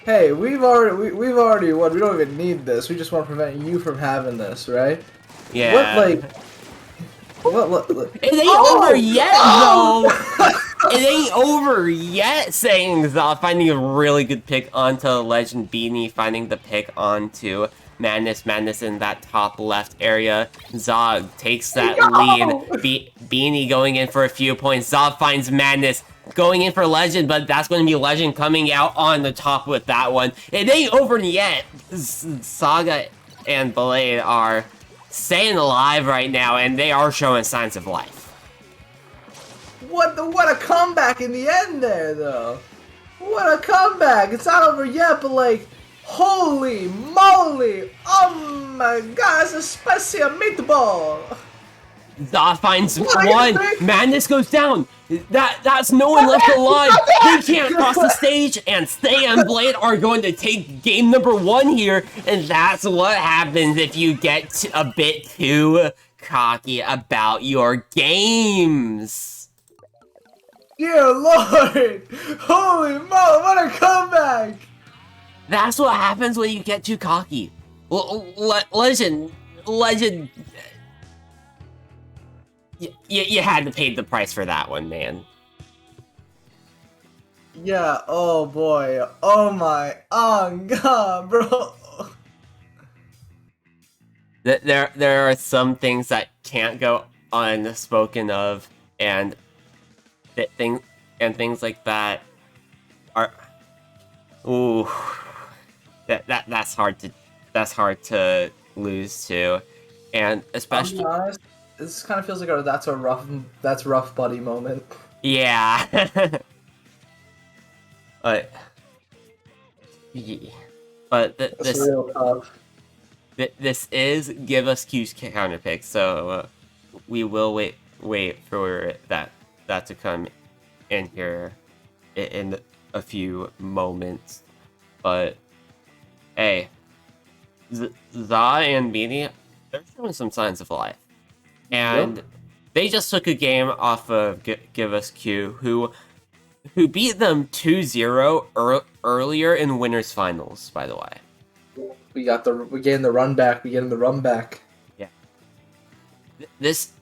Speaker 2: "Hey, we've already won. We don't even need this. We just want to prevent you from having this, right?"
Speaker 1: Yeah.
Speaker 2: What?
Speaker 1: It ain't over yet, though. It ain't over yet. Saying Zod finding a really good pick onto Legend. Beanie finding the pick onto Madness in that top left area. Zod takes that lead. Beanie going in for a few points. Zod finds Madness. Going in for Legend, but that's going to be Legend coming out on the top with that one. It ain't over yet. Saga and Blade are staying alive right now, and they are showing signs of life.
Speaker 2: What a comeback in the end there, though. What a comeback. It's not over yet, but like, Holy moly! Oh my god, it's a spicy meatball!
Speaker 1: Za finds
Speaker 2: What?
Speaker 1: one. Madness goes down. That's no one left alive. They can't cross the stage, and Stay and Blade are going to take game number 1 here, and that's what happens if you get a bit too cocky about your games.
Speaker 2: Dear Lord! Holy moly, what a comeback!
Speaker 1: That's what happens when you get too cocky. Legend. You had to pay the price for that one, man.
Speaker 2: Yeah, oh boy. Oh my, oh god, bro.
Speaker 1: There are some things that can't go unspoken of, and things like that are, ooh, that's hard to lose to, and especially.
Speaker 2: I'll be honest, this kind of feels like a that's rough buddy moment.
Speaker 1: Yeah. But
Speaker 2: That's real tough.
Speaker 1: this is Give Us Q's counter pick, so we will wait for that to come in here in a few moments. But hey, Za and Beanie, they're showing some signs of life, and
Speaker 2: Yep.
Speaker 1: they just took a game off of Give Us Q, who beat them 2-0 earlier in winners finals, by the way.
Speaker 2: We getting the run back. We getting the run back.
Speaker 1: Yeah. This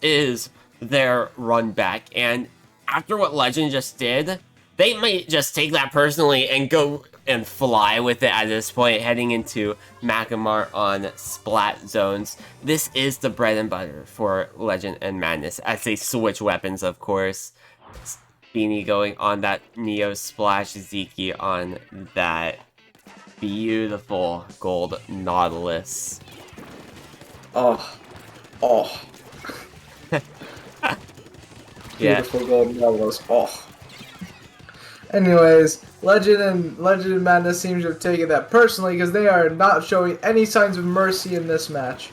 Speaker 1: is their run back, and after what Legend just did, they might just take that personally and go and fly with it at this point, heading into Macklemore on splat zones. This is the bread and butter for Legend and Madness, as they switch weapons, of course. Beanie going on that Neo Splash, Zeke on that beautiful gold Nautilus.
Speaker 2: Oh.
Speaker 1: Yeah.
Speaker 2: Beautiful gold Nautilus. Oh. Anyways, Legend and Madness seems to have taken that personally because they are not showing any signs of mercy in this match.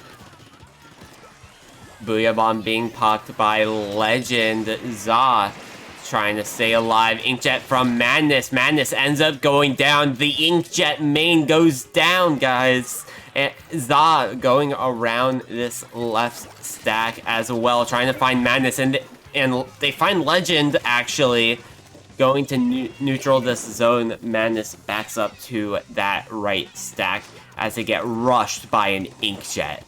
Speaker 1: Booyah Bomb being popped by Legend. Za trying to stay alive. Inkjet from Madness. Madness ends up going down. The Inkjet main goes down, guys. And Za going around this left stack as well, trying to find Madness. And they find Legend, actually, going to neutral this zone. Madness backs up to that right stack as they get rushed by an Inkjet.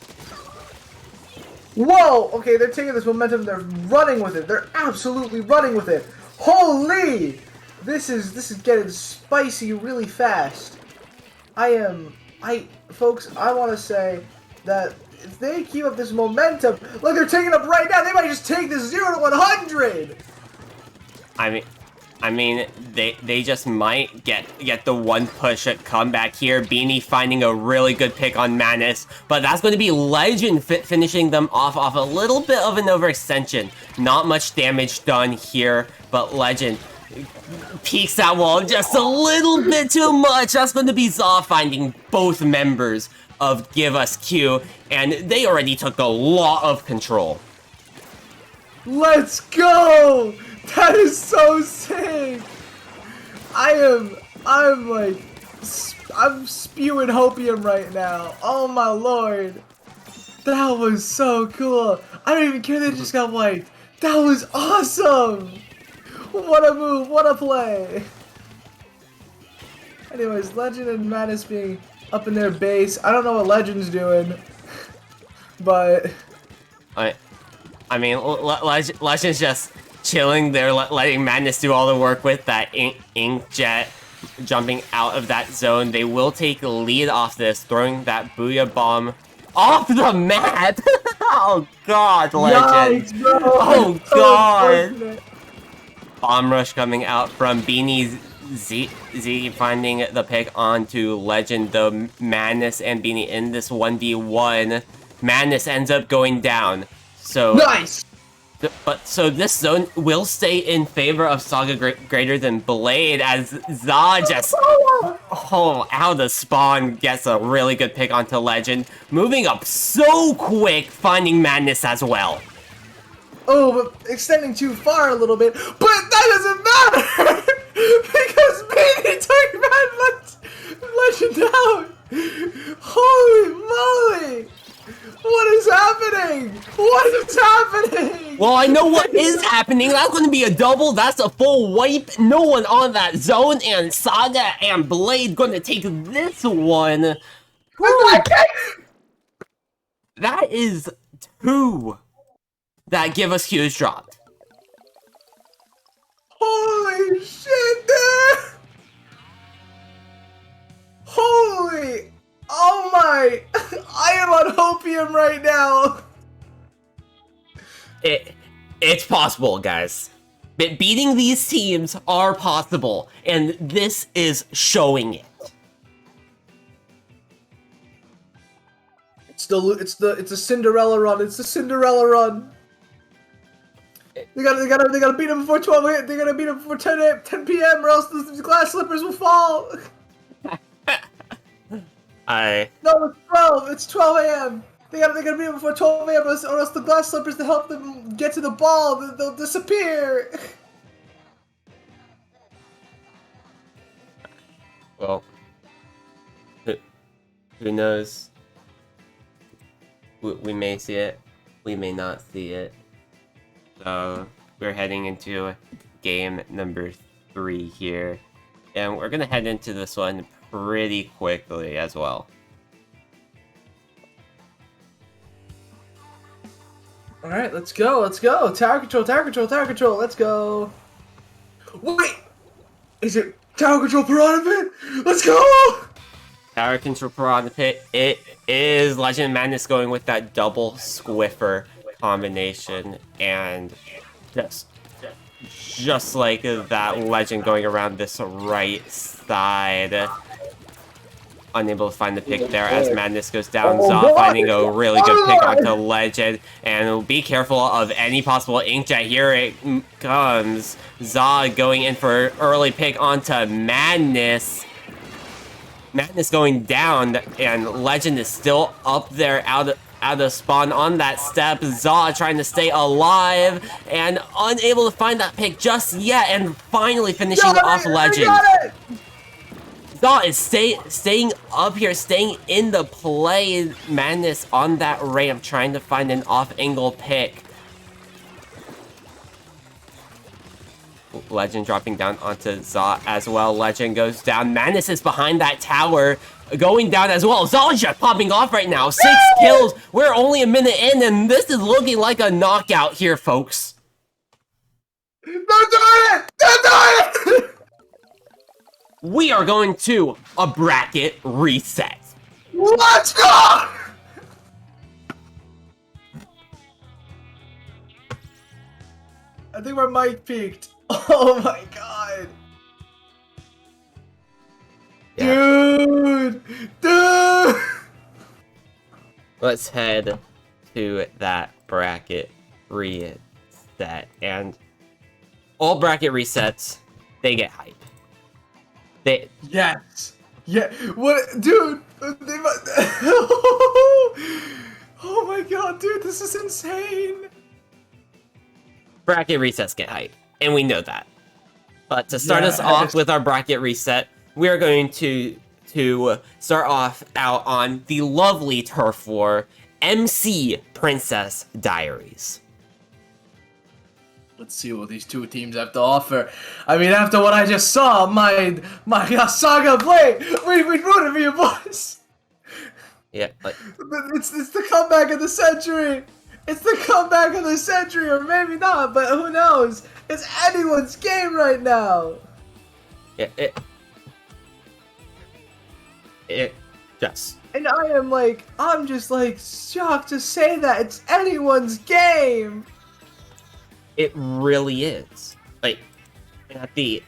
Speaker 2: Whoa! Okay, they're taking this momentum. They're running with it. They're absolutely running with it. Holy! This is getting spicy really fast. Folks, I want to say that if they keep up this momentum, like they're taking up right now, they might just take this 0 to 100.
Speaker 1: I mean, they just might get the one push at comeback here. Beanie finding a really good pick on Madness, but that's going to be Legend finishing them off a little bit of an overextension. Not much damage done here, but Legend peeks that wall just a little bit too much. That's going to be Za finding both members of Give Us Q, and they already took a lot of control.
Speaker 2: Let's go! That is so sick! I'm spewing hopium right now. Oh my lord. That was so cool. I don't even care that it just got wiped. That was awesome! What a move, what a play! Anyways, Legend and Madness being up in their base. I don't know what Legend's doing, but
Speaker 1: I mean, Legend's just chilling there, letting Madness do all the work with that Inkjet jumping out of that zone. They will take the lead off this, throwing that Booyah Bomb off the map. Oh god, Legend.
Speaker 2: Yikes, bro.
Speaker 1: Oh
Speaker 2: So
Speaker 1: god.
Speaker 2: unfortunate.
Speaker 1: Bomb rush coming out from Beanie's Z finding the pick onto Legend, though. Madness and Beanie in this 1v1. Madness ends up going down. So
Speaker 2: Nice!
Speaker 1: so this zone will stay in favor of Saga Greater Than Blade, as Za just Oh, how the Spawn gets a really good pick onto Legend. Moving up so quick, finding Madness as well.
Speaker 2: Oh, but extending too far a little bit. But that doesn't matter! Because Baby took Legend out! Holy moly! What is happening? What is happening?
Speaker 1: Well, I know what is happening. That's going to be a double. That's a full wipe. No one on that zone. And Saga and Blade going to take this one. That is 2 that give us Q's dropped.
Speaker 2: Holy shit, dude! Holy... Oh my... I am on hopium right now!
Speaker 1: It's possible, guys. But beating these teams are possible, and this is showing it.
Speaker 2: It's a Cinderella run. It's the Cinderella run. They gotta beat him before 12. They gotta beat him before 10 p.m. or else the glass slippers will fall. No, it's 12. It's 12 a.m. They gotta beat him before 12 a.m. or else the glass slippers to help them get to the ball, they'll disappear.
Speaker 1: Well, who knows? We may see it. We may not see it. So we're heading into game number 3 here, and we're gonna head into this one pretty quickly as well.
Speaker 2: All right, let's go. Tower control. Let's go. Wait, is it tower control Piranha Pit? Let's go.
Speaker 1: Tower control Piranha Pit. It is Legend Madness going with that double Squiffer combination, and just like that, Legend going around this right side. Unable to find the pick there as Madness goes down. Za finding a really good pick onto Legend. And be careful of any possible inkjet. Here it comes. Za going in for an early pick onto Madness. Madness going down, and Legend is still up there out of spawn on that step. Za trying to stay alive and unable to find that pick just yet, and finally finishing off Legend. Za is staying up here, staying in the play. Madness on that ramp, trying to find an off-angle pick. Legend dropping down onto Za as well. Legend goes down. Madness is behind that tower, going down as well. Za's just popping off right now. 6 kills. We're only a minute in, and this is looking like a knockout here, folks.
Speaker 2: Don't do it! Don't do it!
Speaker 1: We are going to a bracket reset.
Speaker 2: Let's go! I think my mic peaked. Oh my god. Yeah. Dude!
Speaker 1: Let's head to that bracket reset. And all bracket resets, they get hype.
Speaker 2: Yes. Yeah. What, dude? Oh my god, dude, this is insane.
Speaker 1: Bracket resets get hype, and we know that. But to start us off with our bracket reset, we are going to start off out on the lovely turf war, MC Princess Diaries.
Speaker 2: Let's see what these two teams have to offer. I mean, after what I just saw, my Saga Blade, we rooted for you boys.
Speaker 1: Yeah, like
Speaker 2: it's the comeback of the century. It's the comeback of the century, or maybe not, but who knows? It's anyone's game right now.
Speaker 1: Yeah, it just.
Speaker 2: And I'm just like shocked to say that it's anyone's game.
Speaker 1: It really is. Like, at the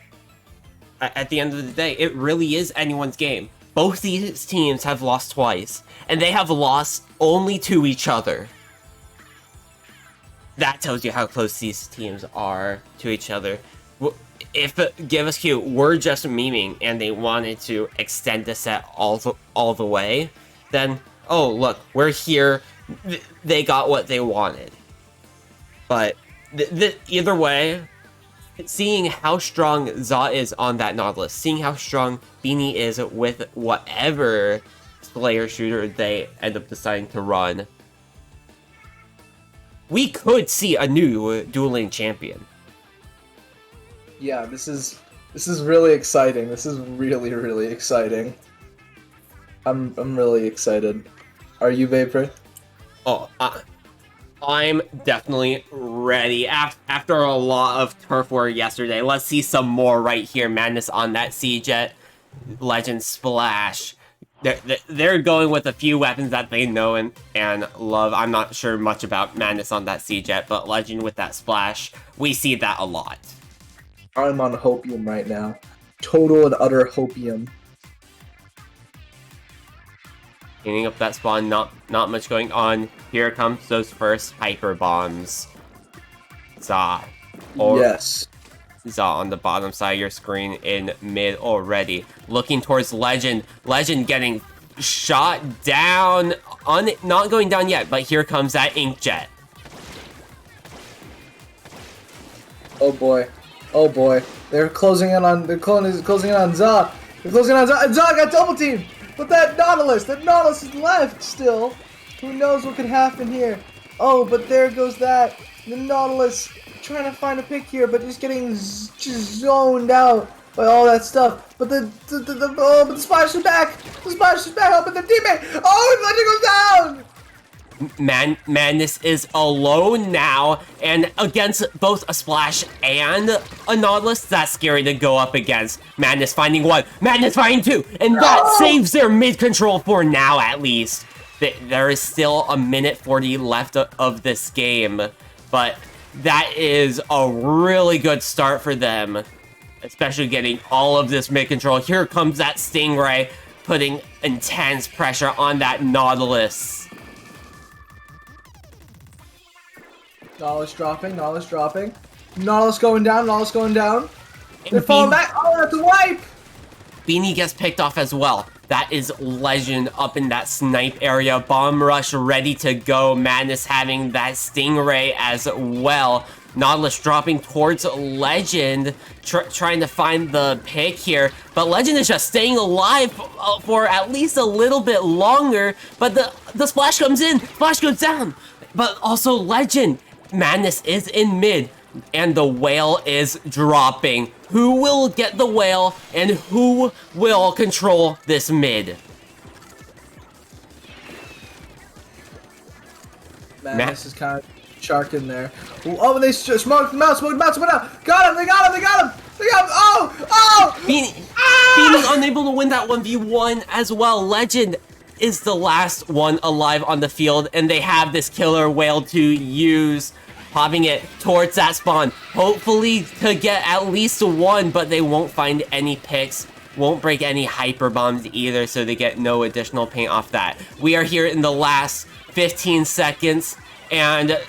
Speaker 1: end of the day, it really is anyone's game. Both these teams have lost twice, and they have lost only to each other. That tells you how close these teams are to each other. If Give Us Q were just memeing and they wanted to extend the set all the way, then, oh, look, we're here. They got what they wanted. But either way, seeing how strong Za is on that Nautilus, seeing how strong Beanie is with whatever Slayer shooter they end up deciding to run, we could see a new Duel Lane champion.
Speaker 2: Yeah, this is really exciting. This is really, really exciting. I'm really excited. Are you, Vapor?
Speaker 1: Oh, I'm definitely ready. After a lot of turf war yesterday, let's see some more right here. Madness on that C-Jet. Legend Splash. They're going with a few weapons that they know and love. I'm not sure much about Madness on that C-Jet, but Legend with that Splash, we see that a lot.
Speaker 2: I'm on Hopium right now. Total and utter Hopium.
Speaker 1: Cleaning up that spawn, not much going on. Here comes those first Hyper Bombs. Za.
Speaker 2: Yes.
Speaker 1: Za on the bottom side of your screen in mid already. Looking towards Legend. Legend getting shot down. Not going down yet, but here comes that Inkjet.
Speaker 2: Oh boy. Oh boy. They're closing in on closing in on Za. They're closing in on Za. Za got double teamed! But that Nautilus! That Nautilus is left still! Who knows what could happen here? Oh, but there goes that. The Nautilus trying to find a pick here, but just getting just zoned out by all that stuff. But the Splash is back! The Splash is back! Oh, but the teammate! Oh, Legend goes down!
Speaker 1: Madness is alone now, and against both a Splash and a Nautilus, that's scary to go up against. Madness finding one, Madness finding two, and that saves their mid-control for now, at least. There is still a minute 40 left of this game, but that is a really good start for them, especially getting all of this mid-control. Here comes that Stingray, putting intense pressure on that Nautilus.
Speaker 2: Nautilus dropping, Nautilus dropping. Nautilus going down, Nautilus going down. They're falling back. Oh, that's a wipe!
Speaker 1: Beanie gets picked off as well. That is Legend up in that snipe area. Bomb Rush ready to go. Madness having that Stingray as well. Nautilus dropping towards Legend, trying to find the pick here. But Legend is just staying alive for at least a little bit longer. But the Splash comes in, Splash goes down. But also Legend. Madness is in mid, and the whale is dropping. Who will get the whale, and who will control this mid?
Speaker 2: Madness is kind of shark in there. Oh, they smoked him out, Got him, they got him! Oh!
Speaker 1: Beanie unable to win that 1v1 as well. Legend is the last one alive on the field, and they have this killer whale to use, popping it towards that spawn, hopefully to get at least one, but they won't find any picks, won't break any hyper bombs either, so they get no additional paint off that. We are here in the last 15 seconds, and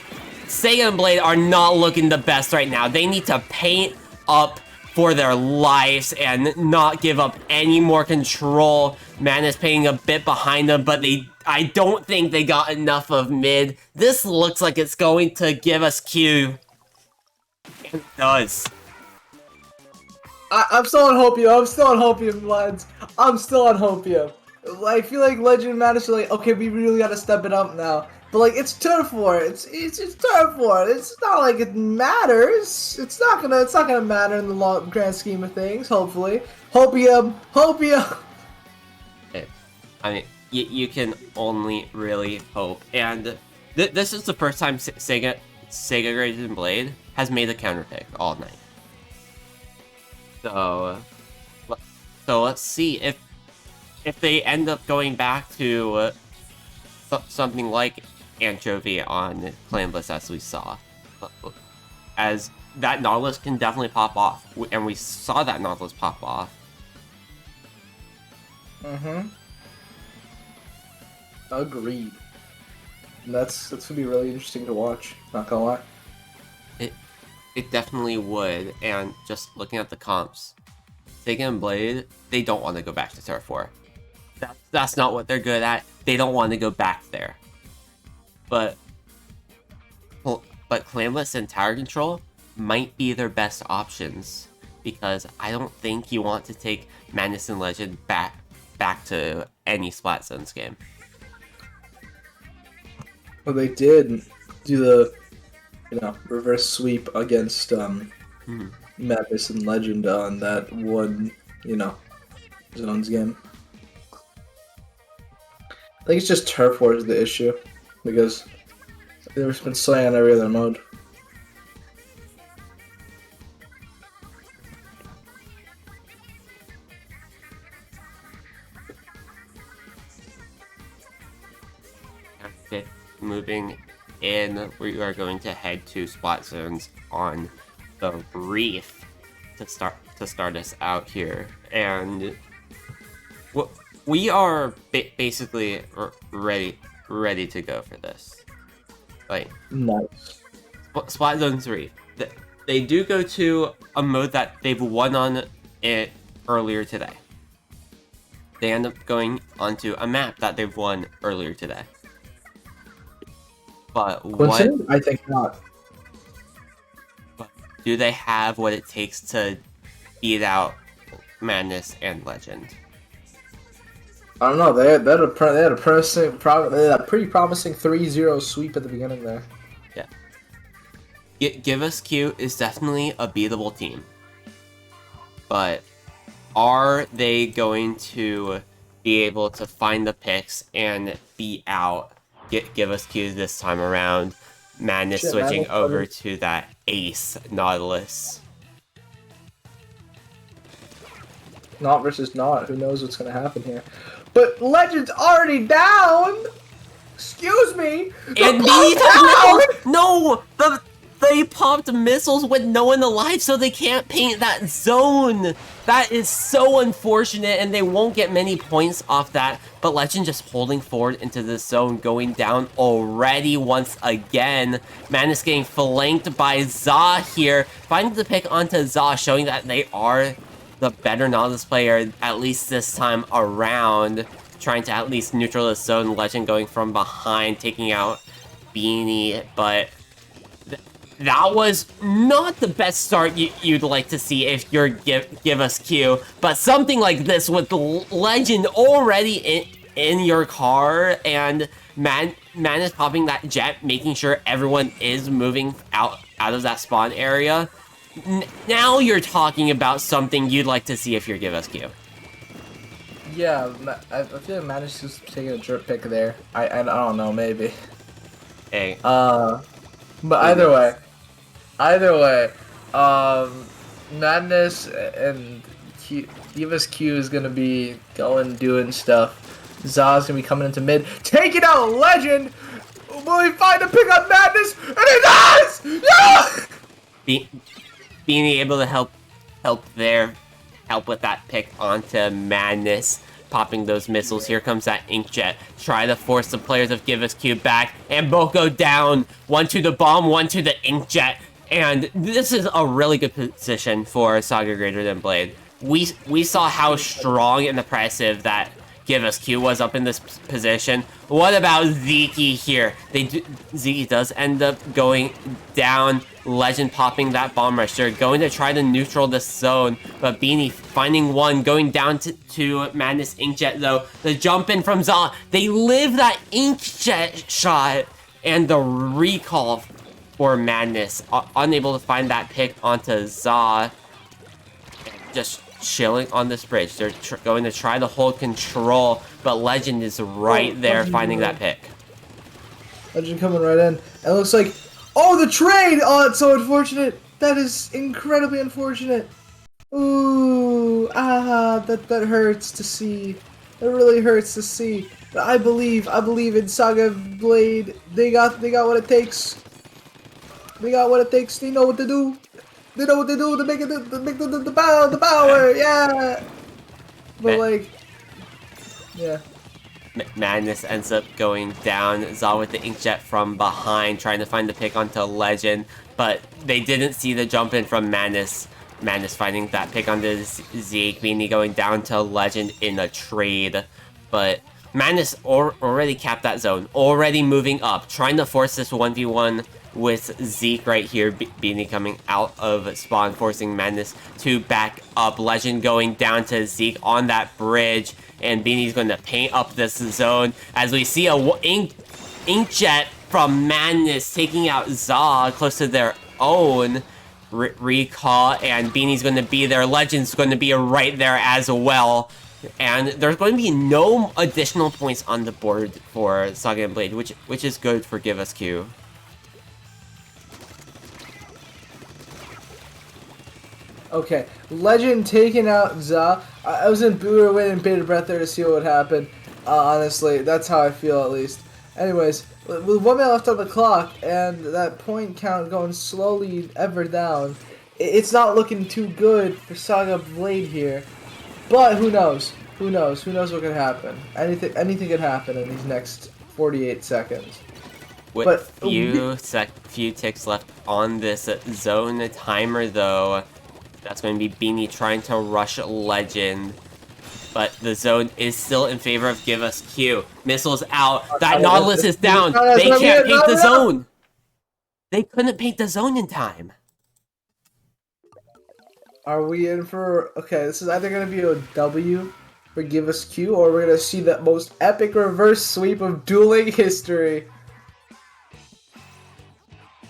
Speaker 1: Sega and Blade are not looking the best right now. They need to paint up for their lives and not give up any more control. Madness paying a bit behind them, but I don't think they got enough of mid. This looks like it's going to give us Q. It does.
Speaker 2: I'm still on Hopium, lads. I'm still on Hopium. I feel like Legend and Madness are like, okay, we really gotta step it up now. But like, it's turf war. It's turf war. It's not like it matters. It's not gonna matter in the grand scheme of things. Hopefully, Hopium.
Speaker 1: I mean, you can only really hope. And this is the first time Sega Graded and Blade has made a counter pick all night. So let's see if they end up going back to something like Anchovy on Clan Bliss, as we saw. As that Nautilus can definitely pop off, and we saw that Nautilus pop off.
Speaker 2: Agreed. And that's gonna be really interesting to watch. Not gonna lie.
Speaker 1: It definitely would, and just looking at the comps, Sega and Blade, they don't want to go back to Turf War. That's not what they're good at. They don't want to go back there. But Clamless and Tower Control might be their best options, because I don't think you want to take Madness and Legend back to any Splat Zones game.
Speaker 2: Well, they did do the, reverse sweep against Madness and Legend on that one, Zones game. I think it's just Turf War is the issue, because they've been slaying on every other mode.
Speaker 1: Okay, moving in, we are going to head to Splat Zones on the Reef to start us out here, and we are basically ready to go for this. Like,
Speaker 2: Nice.
Speaker 1: Splat Zone 3. They do go to a mode that they've won on it earlier today. They end up going onto a map that they've won earlier today. But what?
Speaker 2: I think not.
Speaker 1: But do they have what it takes to beat out Madness and Legend?
Speaker 2: I don't know. They had a pretty promising 3-0 sweep at the beginning there.
Speaker 1: Yeah. Give Us Q is definitely a beatable team. But are they going to be able to find the picks and beat out Give Us Q this time around? Madness switching over to that Ace Nautilus.
Speaker 2: Not versus not. Who knows what's going to happen here? But Legend's already down! Excuse me!
Speaker 1: And no! They popped missiles with no one alive, so they can't paint that zone! That is so unfortunate, and they won't get many points off that. But Legend just holding forward into the zone, going down already once again. Madness getting flanked by Za here, finding the pick onto Za, showing that they are the better Nautilus player, at least this time around, trying to at least neutral the zone. Legend going from behind, taking out Beanie, but that was not the best start you'd like to see if you're Give Us Q, but something like this with Legend already in your car, and Madness popping that jet, making sure everyone is moving out of that spawn area. Now you're talking about something you'd like to see if you're Give Us Q.
Speaker 2: Yeah, I feel like Madness is taking a jerk pick there. I don't know, maybe.
Speaker 1: Hey.
Speaker 2: But either way, Madness and Give Us Q is gonna be doing stuff. Za's gonna be coming into mid, taking out Legend. Will he find a pick on Madness? And he does! Yeah!
Speaker 1: Being able to help with that pick onto Madness, popping those missiles. Here comes that Inkjet. Try to force the players of Give Us Q back, and both go down. One to the bomb, one to the Inkjet. And this is a really good position for Saga Greater Than Blade. We saw how strong and impressive that Give Us Q was up in this position. What about Zeke here? Zeke does end up going down. Legend popping that bomb rusher, going to try to neutral the zone, but Beanie finding one, going down to Madness Inkjet though. The jump in from Za, they live that Inkjet shot, and the recall for Madness, unable to find that pick onto Za. Just chilling on this bridge. They're going to try to hold control, but Legend is right there finding that pick.
Speaker 2: Legend coming right in. It looks like, oh, the trade! Oh, it's so unfortunate. That is incredibly unfortunate. Ooh, that hurts to see. It really hurts to see. But I believe in Saga Blade. They got what it takes. They got what it takes. They know what to do. They know what to do to make it the power. Yeah. But like, yeah.
Speaker 1: Madness ends up going down. Za with the Inkjet from behind, trying to find the pick onto Legend, but they didn't see the jump in from Madness. Madness finding that pick onto Zeke. Beanie going down to Legend in a trade, but Madness already capped that zone, already moving up, trying to force this 1v1 with Zeke right here. Beanie coming out of spawn, forcing Madness to back up. Legend going down to Zeke on that bridge, and Beanie's going to paint up this zone as we see a Inkjet from Madness taking out Za close to their own recall, and Beanie's going to be there. Legend's going to be right there as well. And there's going to be no additional points on the board for Saga and Blade, which is good for Give Us Q.
Speaker 2: Okay, Legend taking out Za. I was in we were waiting in bated breath there to see what would happen. Honestly, that's how I feel at least. Anyways, with 1 minute left on the clock and that point count going slowly ever down, it's not looking too good for Saga Blade here. But who knows? Who knows? Who knows what could happen? Anything could happen in these next 48 seconds.
Speaker 1: With few ticks left on this zone timer, though, that's going to be Beanie trying to rush Legend. But the zone is still in favor of Give Us Q. Missiles out. That Nautilus is down. They can't paint the zone. They couldn't paint the zone in time.
Speaker 2: Are we in for... Okay, this is either going to be a W for Give Us Q, or we're going to see the most epic reverse sweep of dueling history.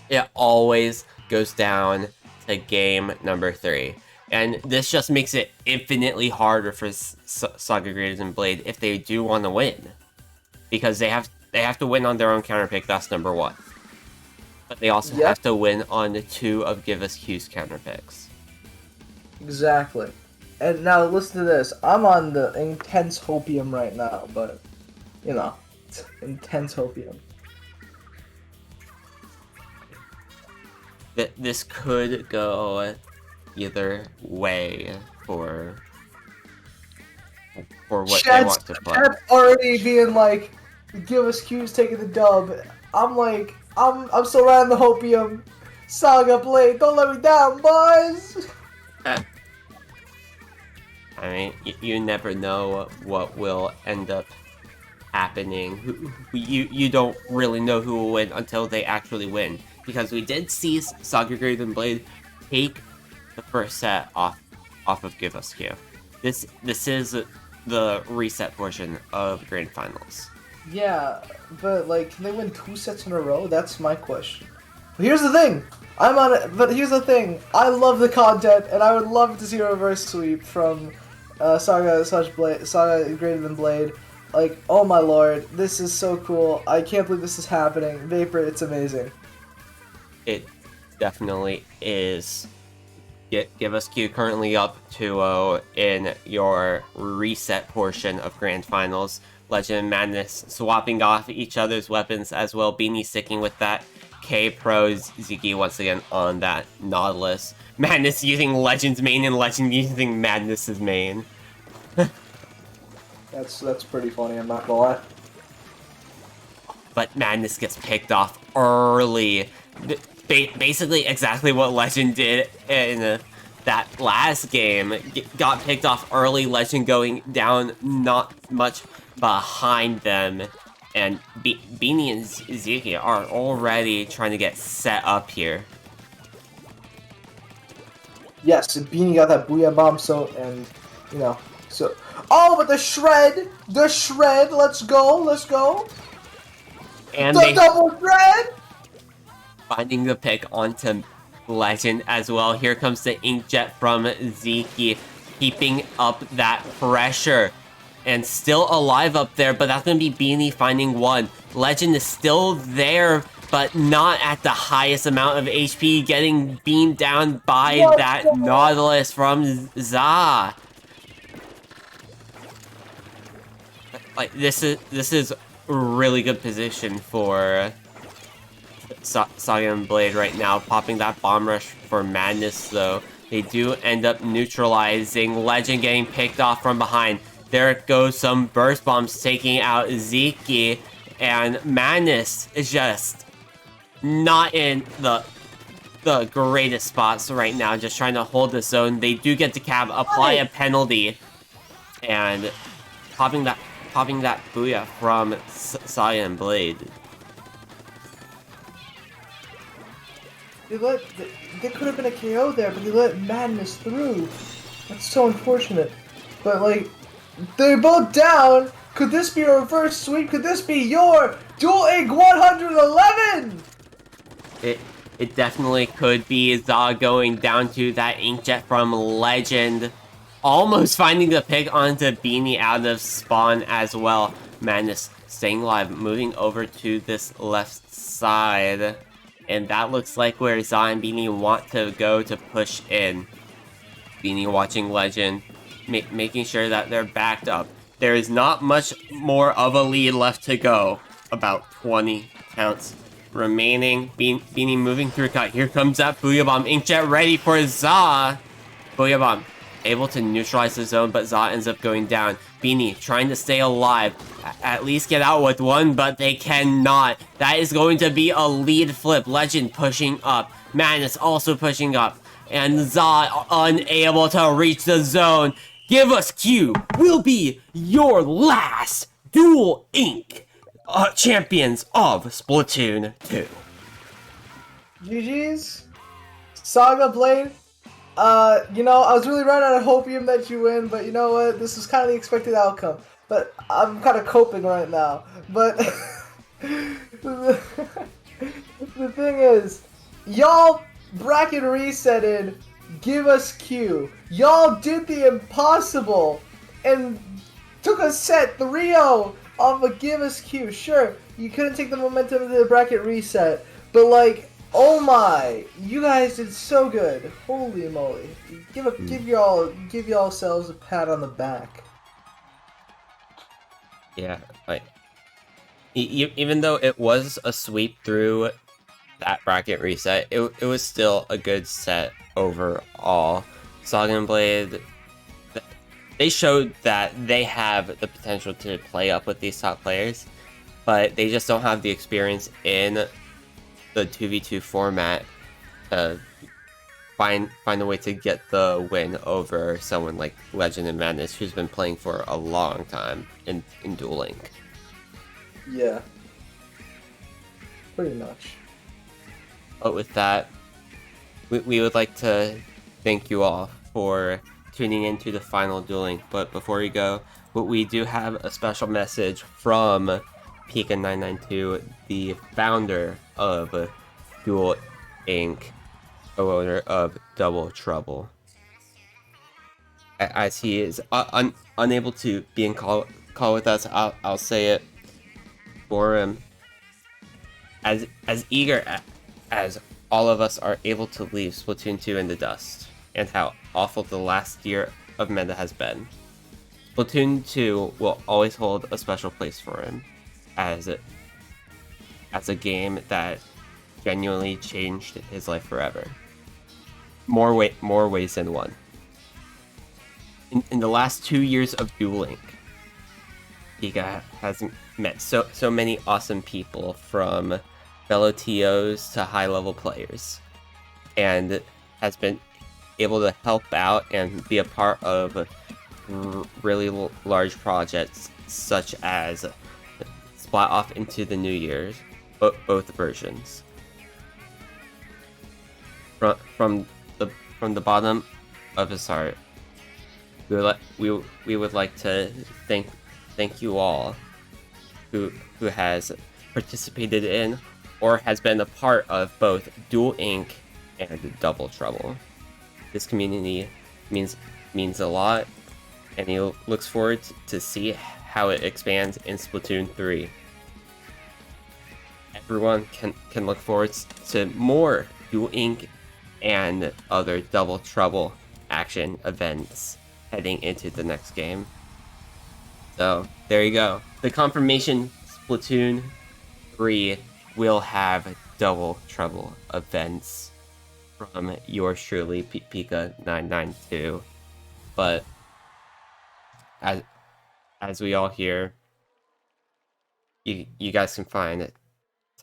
Speaker 1: It always goes down to game number 3. And this just makes it infinitely harder for Saga Graded and Blade if they do want to win. Because they have to win on their own counter pick, that's number 1. But they also have to win on 2 of Give Us Q's counter picks.
Speaker 2: Exactly. And now listen to this. I'm on the intense hopium right now, but you know, it's intense hopium.
Speaker 1: This could go either way for what they want to play.
Speaker 2: Chat's already being like, Give Us Q's taking the dub. I'm like, I'm still riding the hopium. Saga Blade, don't let me down, boys.
Speaker 1: I mean, you never know what will end up happening. You don't really know who will win until they actually win. Because we did see Saga Graded and Blade take the first set off of Give Us Q. This is the reset portion of Grand Finals.
Speaker 2: Yeah, but like, can they win 2 sets in a row? That's my question. But here's the thing. I'm on it, but here's the thing. I love the content, and I would love to see a reverse sweep from Saga Graded and Blade. Like, oh my lord, this is so cool. I can't believe this is happening. Vapor, it's amazing.
Speaker 1: It definitely is. Give Us Q currently up 2-0 in your reset portion of Grand Finals. Legend and Madness swapping off each other's weapons as well. Beanie sticking with that K-Pro. Ziki once again on that Nautilus. Madness using Legend's main and Legend using Madness's main.
Speaker 2: That's pretty funny, I'm not gonna lie.
Speaker 1: But Madness gets picked off early. Basically exactly what Legend did in that last game. Got picked off early, Legend going down not much behind them. And Beanie and Ziki are already trying to get set up here.
Speaker 2: Yes, and Beanie got that Booyah Bomb, so... Oh, but the shred! Let's go!
Speaker 1: And
Speaker 2: the double shred!
Speaker 1: Finding the pick onto Legend as well. Here comes the Inkjet from Ziki, keeping up that pressure. And still alive up there, but that's going to be Beanie finding one. Legend is still there, but not at the highest amount of HP, getting beamed down by that Nautilus from Za. Like, this is a really good position for Saga and Blade right now. Popping that bomb rush for Madness, though. They do end up neutralizing. Legend getting picked off from behind. there goes some burst bombs taking out Zeke, and Madness is just not in the greatest spots right now, just trying to hold the zone. They do get to apply a penalty, and popping that booyah from Saya and Blade.
Speaker 2: There could have been a KO there, but they let Madness through. That's so unfortunate. But like, they're both down. Could this be a reverse sweep? Could this be your Duel Ink 111?
Speaker 1: It definitely could be. Za going down to that Inkjet from Legend. Almost finding the pick onto Beanie out of spawn as well. Madness staying alive, moving over to this left side. And that looks like where Za and Beanie want to go to push in. Beanie watching Legend, making sure that they're backed up. There is not much more of a lead left to go. About 20 counts remaining. Beanie moving through cut. Here comes that Booyah Bomb. Inkjet ready for Za. Booyah Bomb able to neutralize the zone, but Za ends up going down. Beanie trying to stay alive. At least get out with one, but they cannot. That is going to be a lead flip. Legend pushing up. Madness also pushing up. And Za unable to reach the zone. Give us Q. Will be your last Duel Ink champions of Splatoon 2.
Speaker 2: GG's. Saga Blade. You know, I was really running out of hopium that you win, but you know what? This is kind of the expected outcome. But I'm kind of coping right now. But the thing is, y'all bracket resetted, give us Q. Y'all did the impossible and took a set 3-0 off a give us Q. Sure, you couldn't take the momentum of the bracket reset, but like, oh my, you guys did so good. Holy moly. Give y'all selves a pat on the back.
Speaker 1: Yeah, like, even though it was a sweep through that bracket reset, it was still a good set overall. Saga and Blade, they showed that they have the potential to play up with these top players, but they just don't have the experience in the 2v2 format to find a way to get the win over someone like Legend and Madness, who's been playing for a long time in Duel Ink.
Speaker 2: Yeah. Pretty much.
Speaker 1: But with that, we would like to thank you all for tuning into the final Duel Ink. But before we go, we do have a special message from Pika992, the founder of Duel Ink, co-owner of Double Trouble. As he is unable to be in call with us, I'll say it for him. As eager as all of us are able to leave Splatoon 2 in the dust, and how awful the last year of meta has been, Splatoon 2 will always hold a special place for him, as a game that genuinely changed his life forever. More ways than one. In the last 2 years of Duel Ink, Pika has met so many awesome people, from fellow TOs to high-level players, and has been able to help out and be a part of really large projects, such as Splat Off into the New Year's, both versions. From the bottom of his heart, we would like to thank you all who has participated in or has been a part of both Duel Ink and Double Trouble. This community means a lot, and he looks forward to see how it expands in Splatoon 3. Everyone can look forward to more Duel Ink and other Double Trouble action events heading into the next game. So there you go. The confirmation Splatoon 3 will have Double Trouble events from yours truly, Pika992. But as we all hear, you guys can find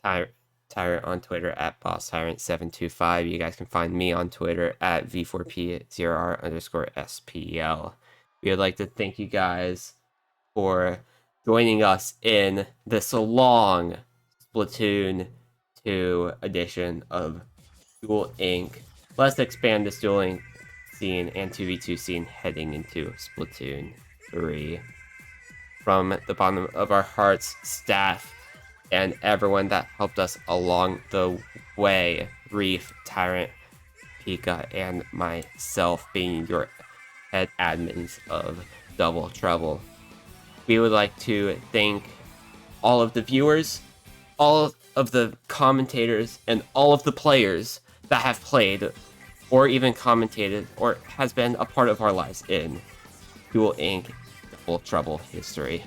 Speaker 1: Tyrant on Twitter at BossTyrant725. You guys can find me on Twitter at V4P0R_SPL. We would like to thank you guys for joining us in this long Splatoon 2 edition of Duel Inc. Let's expand this Duel Inc. scene and 2v2 scene heading into Splatoon 3. From the bottom of our hearts, staff, and everyone that helped us along the way, Reef, Tyrant, Pika, and myself being your head admins of Double Trouble. We would like to thank all of the viewers, all of the commentators, and all of the players that have played or even commentated or has been a part of our lives in Duel Inc. Double Trouble history.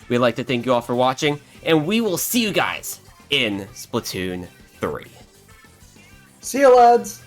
Speaker 1: We'd like to thank you all for watching, and we will see you guys in Splatoon 3.
Speaker 2: See you, lads!